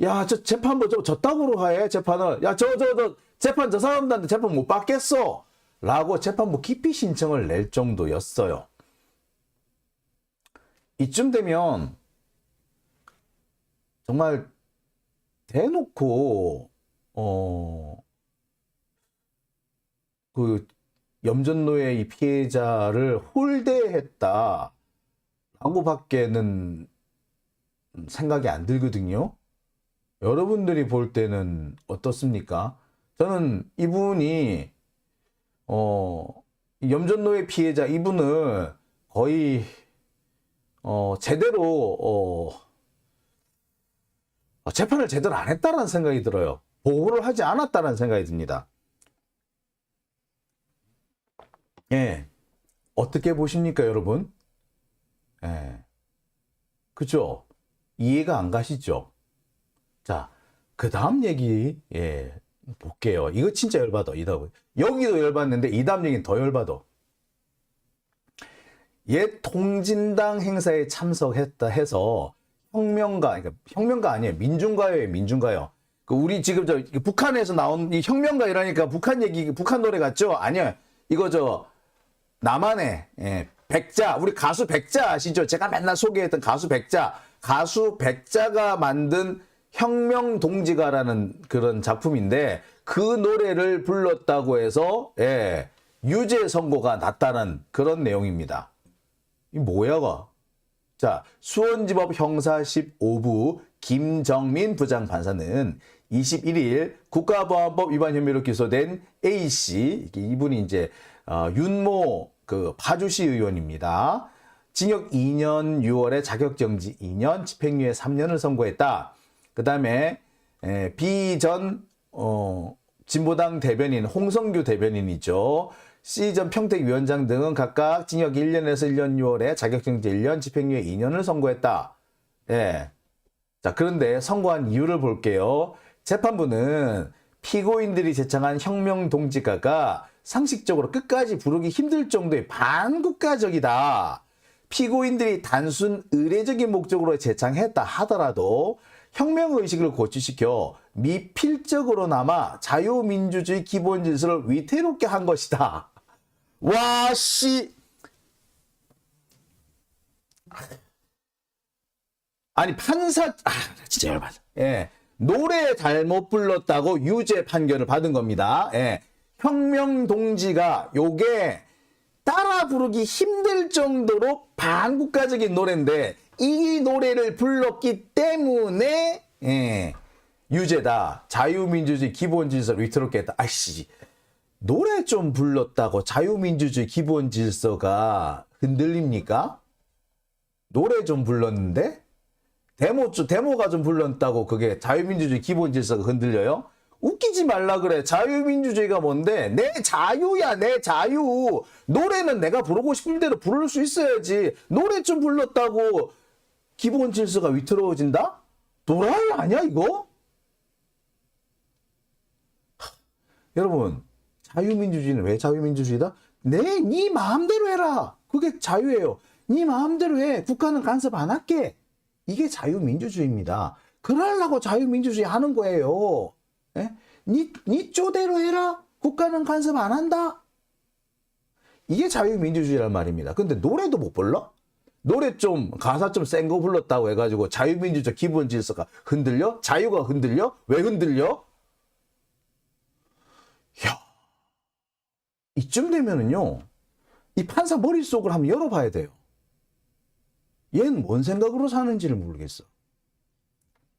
야, 저 재판부 저 따구로 해 재판을. 야, 저 재판 저 사람들한테 재판 못 받겠어. 라고 재판부 기피 신청을 낼 정도였어요. 이쯤 되면 정말 대놓고 그 염전노예 이 피해자를 홀대했다 라고밖에는 생각이 안 들거든요. 여러분들이 볼 때는 어떻습니까? 저는 이분이 염전노예 피해자 이분을 거의 제대로 재판을 제대로 안 했다는 생각이 들어요. 보호를 하지 않았다는 생각이 듭니다. 예. 어떻게 보십니까, 여러분? 예. 그죠? 이해가 안 가시죠? 자, 그 다음 얘기, 볼게요. 이거 진짜 열받아, 이 다음. 여기도 열받는데, 이 다음 얘기는 더 열받아. 옛 통진당 행사에 참석했다 해서, 그러니까 혁명가 아니에요. 민중가요예요, 민중가요. 우리 지금 북한에서 나온 이 혁명가 이라니까 북한 얘기, 북한 노래 같죠? 아니요. 이거 남한의, 백자, 우리 가수 백자 아시죠? 제가 맨날 소개했던 가수 백자. 가수 백자가 만든 혁명동지가라는 그런 작품인데, 그 노래를 불렀다고 해서, 유죄 선고가 났다는 그런 내용입니다. 이 뭐야가? 자, 수원지법 형사 15부 김정민 부장판사는 21일 국가보안법 위반 혐의로 기소된 A씨, 이분이 이제 윤모 그 파주시 의원입니다. 징역 2년 6월에 자격정지 2년, 집행유예 3년을 선고했다. 그 다음에 비전 진보당 대변인 홍성규 대변인이죠. C전 평택위원장 등은 각각 징역 1년에서 1년 6월에 자격정지 1년, 집행유예 2년을 선고했다. 예. 자, 그런데 선고한 이유를 볼게요. 재판부는 피고인들이 제창한 혁명동지가가 상식적으로 끝까지 부르기 힘들 정도의 반국가적이다. 피고인들이 단순 의례적인 목적으로 제창했다 하더라도 혁명의식을 고취시켜 미필적으로나마 자유민주주의 기본 질서를 위태롭게 한 것이다. 와, 씨. 아니, 판사, 진짜 열받아. 예. 노래 잘못 불렀다고 유죄 판결을 받은 겁니다. 예. 혁명동지가 요게 따라 부르기 힘들 정도로 반국가적인 노래인데 이 노래를 불렀기 때문에 예, 유죄다. 자유민주주의 기본질서를 위태롭게 했다. 아이씨, 노래 좀 불렀다고 자유민주주의 기본질서가 흔들립니까? 노래 좀 불렀는데? 데모가 좀 불렀다고 그게 자유민주주의 기본질서가 흔들려요? 웃기지 말라 그래. 자유민주주의가 뭔데? 내 자유야, 내 자유. 노래는 내가 부르고 싶은 대로 부를 수 있어야지. 노래 좀 불렀다고 기본 질서가 위태로워진다? 도라이 아니야, 이거? 여러분, 자유민주주의는 왜 자유민주주의다? 네 마음대로 해라. 그게 자유예요. 네 마음대로 해. 국가는 간섭 안 할게. 이게 자유민주주의입니다. 그러려고 자유민주주의 하는 거예요. 예? 니 쪼대로 해라. 국가는 간섭 안 한다. 이게 자유민주주의란 말입니다. 근데 노래도 못 불러? 노래 좀 가사 좀 센 거 불렀다고 해가지고 자유민주적 기본 질서가 흔들려? 자유가 흔들려? 왜 흔들려? 야, 이쯤 되면은요, 이 판사 머릿속을 한번 열어봐야 돼요. 얘는 뭔 생각으로 사는지를 모르겠어.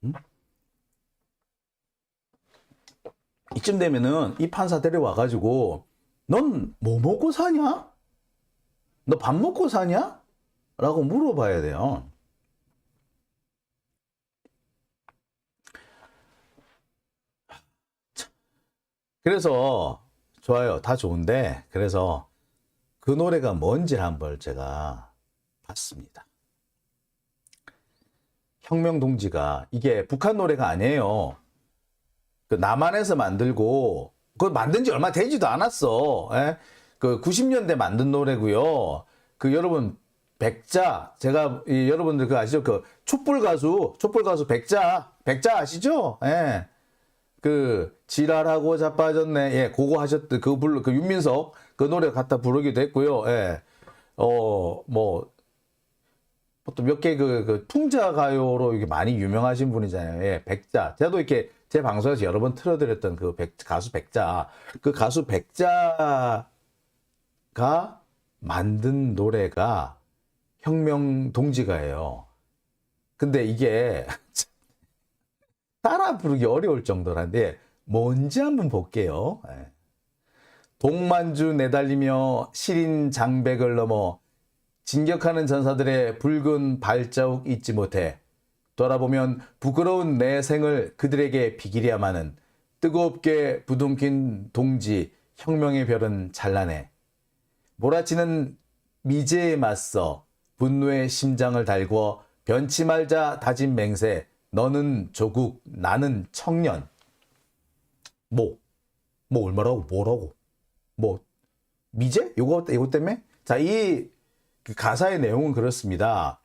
응? 이쯤 되면은 이 판사 데려와가지고 넌 뭐 먹고 사냐? 너 밥 먹고 사냐? 라고 물어봐야 돼요. 그래서 좋아요. 다 좋은데 그래서 그 노래가 뭔지를 한번 제가 봤습니다. 혁명동지가 이게 북한 노래가 아니에요. 그 남한에서 만들고 그거 만든 지 얼마 되지도 않았어. 예? 그 90년대 만든 노래고요. 그 여러분 백자 제가 여러분들 그 아시죠? 그 촛불 가수 백자 아시죠? 예. 그 지랄하고 자빠졌네. 예, 그거 하셨던 그 윤민석 그 노래 갖다 부르기도 했고요. 예. 뭐 또 몇 개 그 풍자 가요로 이게 많이 유명하신 분이잖아요. 예, 백자. 저도 이렇게 제 방송에서 여러 번 틀어드렸던 그 가수 백자. 그 가수 백자가 만든 노래가 혁명동지가예요. 근데 이게 따라 부르기 어려울 정도란데 뭔지 한번 볼게요. 예. 동만주 내달리며 시린 장백을 넘어 진격하는 전사들의 붉은 발자국 잊지 못해 돌아보면 부끄러운 내 생을 그들에게 비기랴마는 뜨겁게 부둥킨 동지 혁명의 별은 찬란해. 몰아치는 미제에 맞서 분노의 심장을 달구어 변치 말자 다진 맹세 너는 조국 나는 청년. 뭐 뭐라고 미제? 요거 때문에? 자, 그 가사의 내용은 그렇습니다.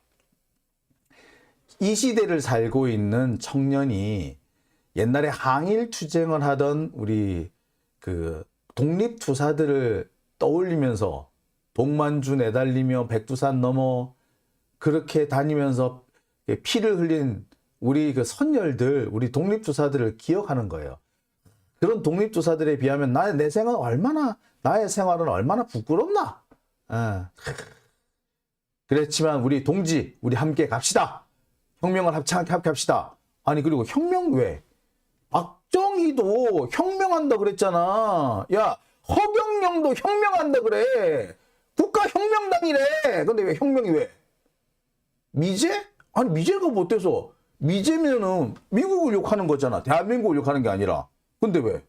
이 시대를 살고 있는 청년이 옛날에 항일 투쟁을 하던 우리 그 독립투사들을 떠올리면서 동만주 내달리며 백두산 넘어 그렇게 다니면서 피를 흘린 우리 그 선열들, 우리 독립투사들을 기억하는 거예요. 그런 독립투사들에 비하면 나의 생활은 얼마나 부끄럽나? 그렇지만 우리 동지, 우리 함께 갑시다. 혁명을 합시다. 아니 그리고 혁명 왜? 박정희도 혁명한다 그랬잖아. 야, 허경영도 혁명한다 그래. 국가혁명당이래. 근데 왜 혁명이 왜? 미제? 아니 미제가 뭐 어때서? 미제면은 미국을 욕하는 거잖아. 대한민국을 욕하는 게 아니라. 근데 왜?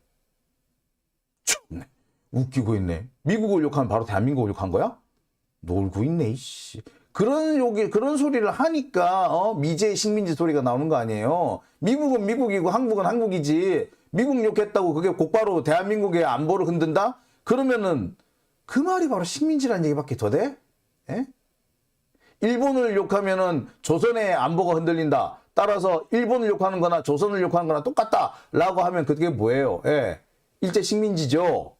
참네. 웃기고 있네. 미국을 욕하면 바로 대한민국을 욕한 거야? 놀고 있네, 이씨. 그런 소리를 하니까, 미제 식민지 소리가 나오는 거 아니에요? 미국은 미국이고 한국은 한국이지. 미국 욕했다고 그게 곧바로 대한민국의 안보를 흔든다? 그러면은 그 말이 바로 식민지라는 얘기밖에 더 돼? 예? 일본을 욕하면은 조선의 안보가 흔들린다. 따라서 일본을 욕하는 거나 조선을 욕하는 거나 똑같다. 라고 하면 그게 뭐예요? 예. 일제 식민지죠.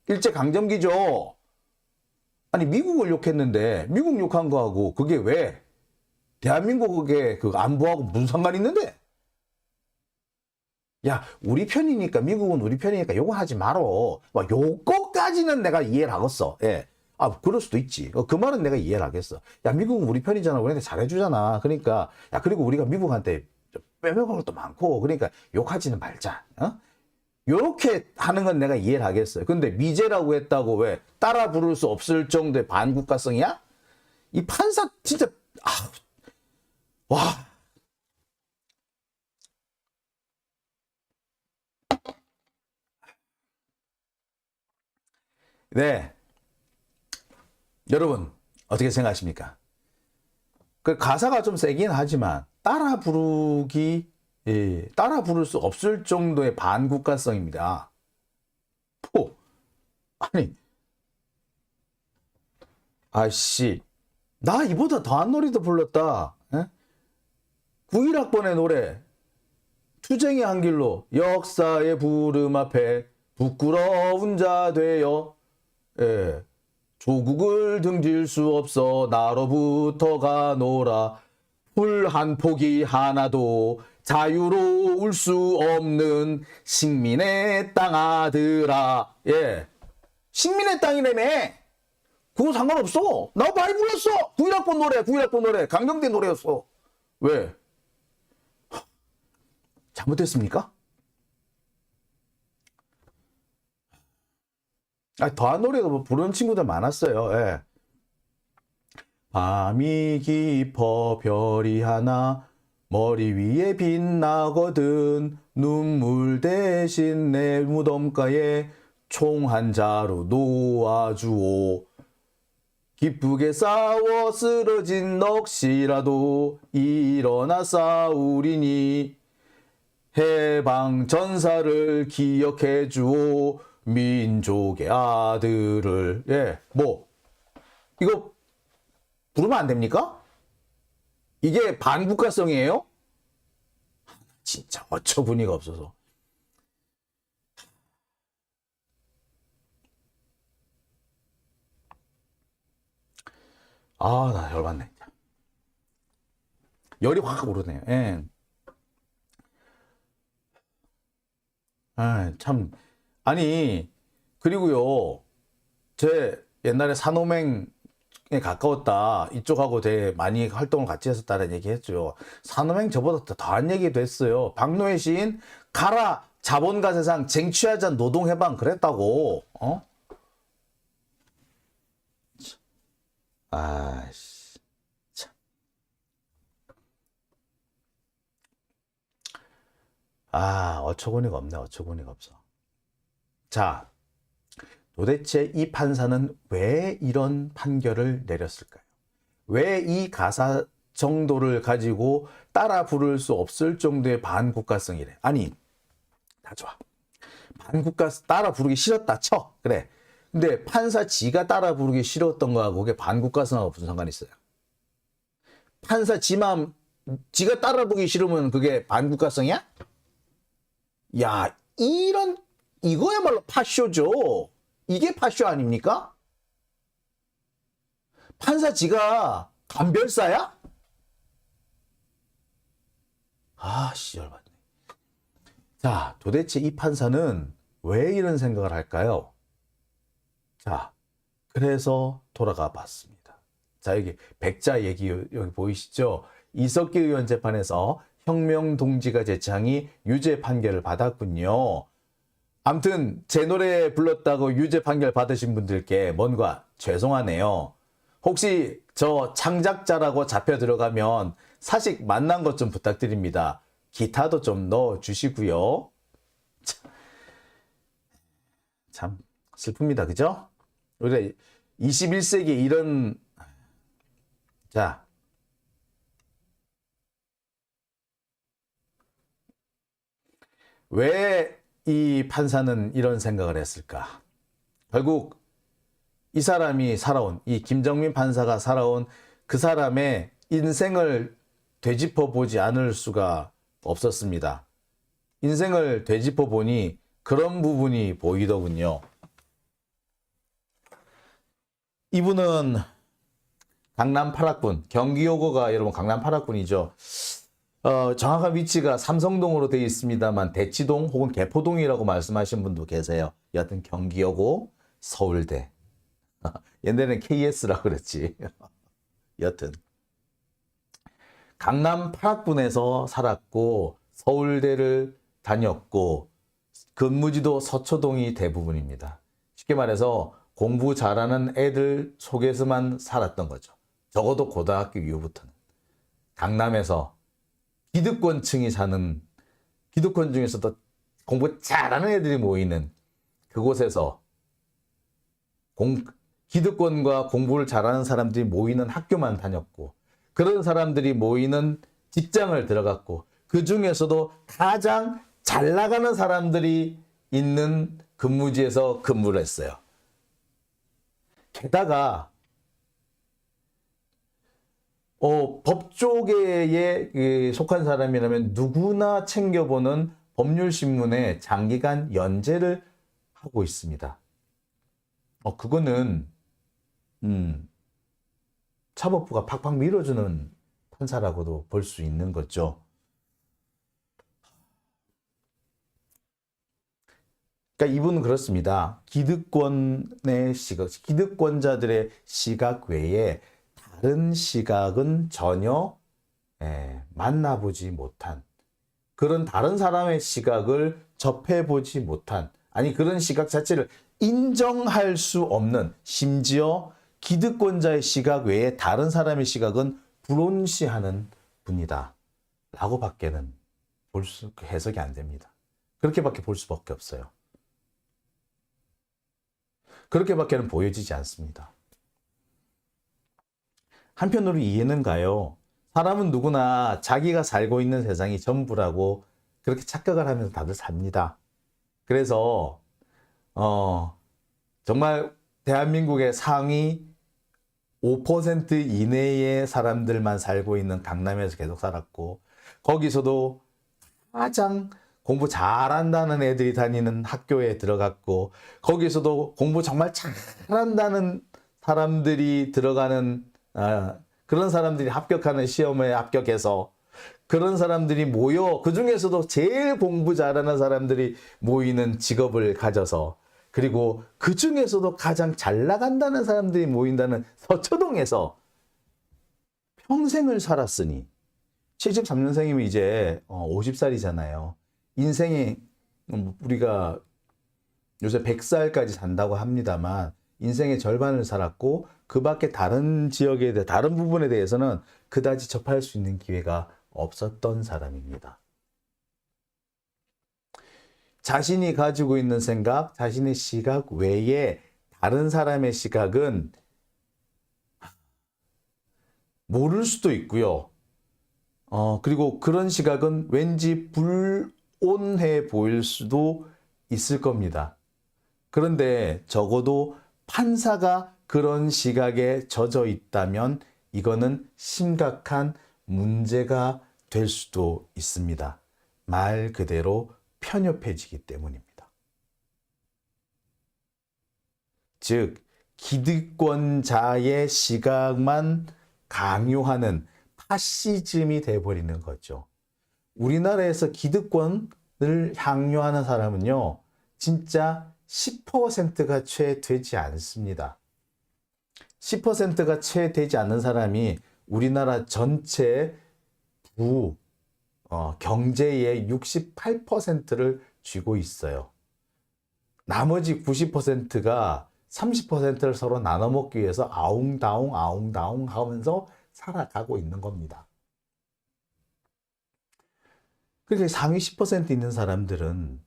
일제 강점기죠. 아니 미국을 욕했는데 미국 욕한 거하고 그게 왜 대한민국의 그 안보하고 무슨 상관이 있는데? 야 우리 편이니까 미국은 우리 편이니까 욕을 하지 말어. 막 요거까지는 내가 이해를 하겠어. 예. 아 그럴 수도 있지. 그 말은 내가 이해를 하겠어. 야 미국은 우리 편이잖아. 우리한테 잘해주잖아. 그러니까 야 그리고 우리가 미국한테 빼먹을 것도 많고 그러니까 욕하지는 말자. 요렇게 하는 건 내가 이해를 하겠어요. 근데 미제라고 했다고 왜 따라 부를 수 없을 정도의 반국가성이야? 이 판사 진짜 와. 네. 여러분 어떻게 생각하십니까? 그 가사가 좀 세긴 하지만 따라 부를 수 없을 정도의 반국가성입니다. 아니 아씨 나 이보다 더한 노래도 불렀다. 91학번의 노래 투쟁의 한 길로 역사의 부름 앞에 부끄러운 자 되어 예. 조국을 등질 수 없어 나로부터 가노라 풀 한 포기 하나도 자유로울 수 없는 식민의 땅 아들아. 예. 식민의 땅이라며. 그거 상관없어. 나 많이 불렀어. 91학번 노래. 강경대 노래였어. 왜? 잘못했습니까? 더한 노래도 뭐 부르는 친구들 많았어요. 예. 밤이 깊어 별이 하나 머리 위에 빛나거든 눈물 대신 내 무덤가에 총 한 자루 놓아주오. 기쁘게 싸워 쓰러진 넋이라도 일어나 싸우리니 해방 전사를 기억해 주오. 민족의 아들을. 예, 뭐 이거 부르면 안 됩니까? 이게 반국가성이에요? 진짜 어처구니가 없어서. 나 열받네. 열이 확 오르네요. 예. 참. 아니, 그리고요, 제 옛날에 산호맹에 가까웠다. 이쪽하고 되게 많이 활동을 같이 했었다는 얘기 했죠. 산호맹 저보다 더 더한 얘기도 했어요. 박노해 시인, 가라! 자본가 세상 쟁취하자 노동해방 그랬다고. 아이씨. 참. 어처구니가 없네, 어처구니가 없어. 자, 도대체 이 판사는 왜 이런 판결을 내렸을까요? 왜 이 가사 정도를 가지고 따라 부를 수 없을 정도의 반국가성이래? 아니, 다 좋아. 반국가 따라 부르기 싫었다 쳐. 그래. 근데 판사 지가 따라 부르기 싫었던 거하고 그게 반국가성하고 무슨 상관이 있어요? 판사 지가 따라 부르기 싫으면 그게 반국가성이야? 야, 이거야말로 파쇼죠. 이게 파쇼 아닙니까? 판사 지가 감별사야? 씨, 열받네. 자, 도대체 이 판사는 왜 이런 생각을 할까요? 자, 그래서 돌아가 봤습니다. 자, 여기 백자 얘기 여기 보이시죠? 이석기 의원 재판에서 혁명 동지가 재창이 유죄 판결을 받았군요. 암튼 제 노래 불렀다고 유죄 판결 받으신 분들께 뭔가 죄송하네요. 혹시 저 창작자라고 잡혀 들어가면 사식 만난 것 좀 부탁드립니다. 기타도 좀 넣어 주시고요. 참 슬픕니다. 그죠? 우리가 21세기에 이런, 자, 왜 이 판사는 이런 생각을 했을까? 결국 이 사람이 살아온, 이 김정민 판사가 살아온 그 사람의 인생을 되짚어 보지 않을 수가 없었습니다. 인생을 되짚어 보니 그런 부분이 보이더군요. 이분은 강남 8학군, 경기여고가 여러분 강남 8학군이죠. 정확한 위치가 삼성동으로 되어 있습니다만 대치동 혹은 개포동이라고 말씀하신 분도 계세요. 여하튼 경기여고, 서울대. 옛날에는 KS라고 그랬지. 여튼 강남 8학군에서 살았고 서울대를 다녔고 근무지도 서초동이 대부분입니다. 쉽게 말해서 공부 잘하는 애들 속에서만 살았던 거죠. 적어도 고등학교 이후부터는. 강남에서 기득권층이 사는, 기득권 중에서도 공부 잘하는 애들이 모이는 그곳에서 기득권과 공부를 잘하는 사람들이 모이는 학교만 다녔고 그런 사람들이 모이는 직장을 들어갔고 그 중에서도 가장 잘 나가는 사람들이 있는 근무지에서 근무를 했어요. 게다가 법조계에 속한 사람이라면 누구나 챙겨보는 법률신문에 장기간 연재를 하고 있습니다. 그거는 사법부가 팍팍 밀어주는 판사라고도 볼 수 있는 거죠. 그러니까 이분은 그렇습니다. 기득권의 시각, 기득권자들의 시각 외에 다른 시각은 전혀 만나보지 못한, 그런 다른 사람의 시각을 접해보지 못한, 아니 그런 시각 자체를 인정할 수 없는, 심지어 기득권자의 시각 외에 다른 사람의 시각은 불온시하는 분이다 라고 밖에는 해석이 안 됩니다. 그렇게밖에 볼 수밖에 없어요. 그렇게밖에는 보여지지 않습니다. 한편으로 이해는 가요. 사람은 누구나 자기가 살고 있는 세상이 전부라고 그렇게 착각을 하면서 다들 삽니다. 그래서 정말 대한민국의 상위 5% 이내의 사람들만 살고 있는 강남에서 계속 살았고 거기서도 가장 공부 잘한다는 애들이 다니는 학교에 들어갔고 거기서도 공부 정말 잘한다는 사람들이 들어가는 그런 사람들이 합격하는 시험에 합격해서 그런 사람들이 모여 그 중에서도 제일 공부 잘하는 사람들이 모이는 직업을 가져서 그리고 그 중에서도 가장 잘 나간다는 사람들이 모인다는 서초동에서 평생을 살았으니 73년생이면 이제 50살이잖아요. 인생이 우리가 요새 100살까지 산다고 합니다만 인생의 절반을 살았고 그 밖에 다른 지역에 대해 다른 부분에 대해서는 그다지 접할 수 있는 기회가 없었던 사람입니다. 자신이 가지고 있는 생각, 자신의 시각 외에 다른 사람의 시각은 모를 수도 있고요. 그리고 그런 시각은 왠지 불온해 보일 수도 있을 겁니다. 그런데 적어도 판사가 그런 시각에 젖어 있다면 이거는 심각한 문제가 될 수도 있습니다. 말 그대로 편협해지기 때문입니다. 즉, 기득권자의 시각만 강요하는 파시즘이 돼버리는 거죠. 우리나라에서 기득권을 향유하는 사람은요, 진짜 10%가 채 되지 않습니다. 10%가 채 되지 않는 사람이 우리나라 전체 경제의 68%를 쥐고 있어요. 나머지 90%가 30%를 서로 나눠 먹기 위해서 아웅다웅 아웅다웅 하면서 살아가고 있는 겁니다. 그렇게 상위 10% 있는 사람들은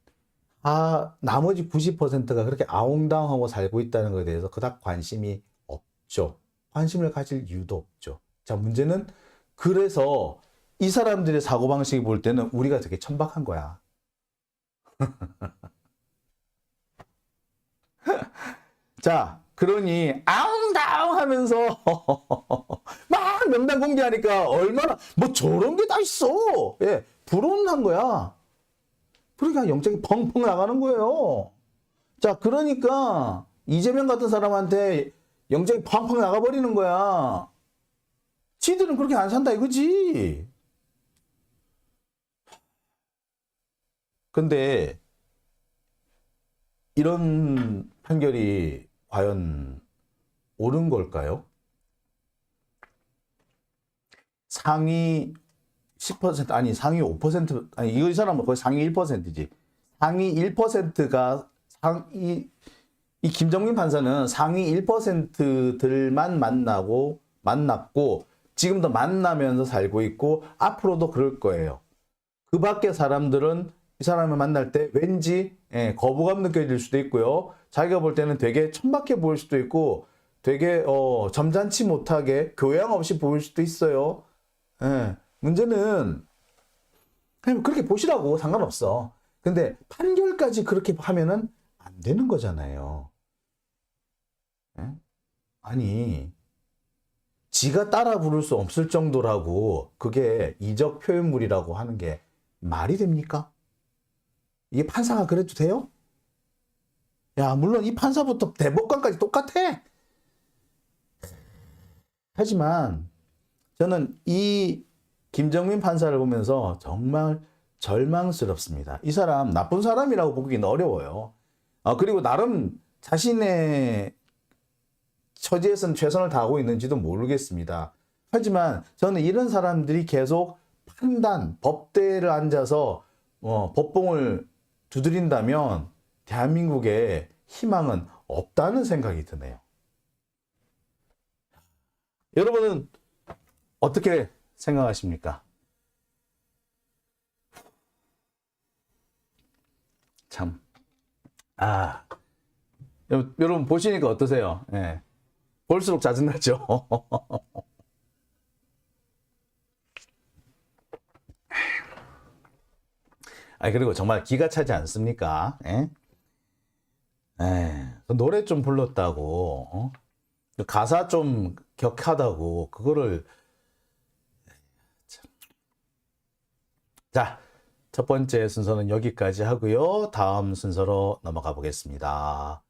나머지 90%가 그렇게 아웅다웅하고 살고 있다는 것에 대해서 그닥 관심이 없죠. 관심을 가질 이유도 없죠. 자, 문제는 그래서 이 사람들의 사고방식이 볼 때는 우리가 되게 천박한 거야. 자, 그러니 아웅다웅 하면서 막 명단 공개하니까 얼마나 뭐 저런 게 다 있어. 예, 불온한 거야. 그러니까 영장이 펑펑 나가는 거예요. 자, 그러니까 이재명 같은 사람한테 영장이 펑펑 나가버리는 거야. 지들은 그렇게 안 산다 이거지. 근데 이런 판결이 과연 옳은 걸까요? 상위 10% 아니 상위 5% 아니 이 사람은 거의 상위 1%지. 상위 1%가 이 김정민 판사는 상위 1%들만 만났고 지금도 만나면서 살고 있고 앞으로도 그럴 거예요. 그 밖에 사람들은 이 사람을 만날 때 왠지 거부감 느껴질 수도 있고요. 자기가 볼 때는 되게 천박해 보일 수도 있고 되게 점잖지 못하게 교양 없이 보일 수도 있어요. 문제는 그냥 그렇게 보시라고 상관없어. 근데 판결까지 그렇게 하면은 안 되는 거잖아요. 아니 지가 따라 부를 수 없을 정도라고 그게 이적 표현물이라고 하는 게 말이 됩니까? 이게 판사가 그래도 돼요? 야, 물론 이 판사부터 대법관까지 똑같아. 하지만 저는 이 김정민 판사를 보면서 정말 절망스럽습니다. 이 사람 나쁜 사람이라고 보기는 어려워요. 그리고 나름 자신의 처지에서는 최선을 다하고 있는지도 모르겠습니다. 하지만 저는 이런 사람들이 계속 법대를 앉아서 법봉을 두드린다면 대한민국에 희망은 없다는 생각이 드네요. 여러분은 어떻게 생각하십니까? 참. 여러분 보시니까 어떠세요? 예. 볼수록 짜증나죠? 그리고 정말 기가 차지 않습니까? 예? 노래 좀 불렀다고, 가사 좀 격하다고, 그거를. 자, 첫 번째 순서는 여기까지 하고요. 다음 순서로 넘어가 보겠습니다.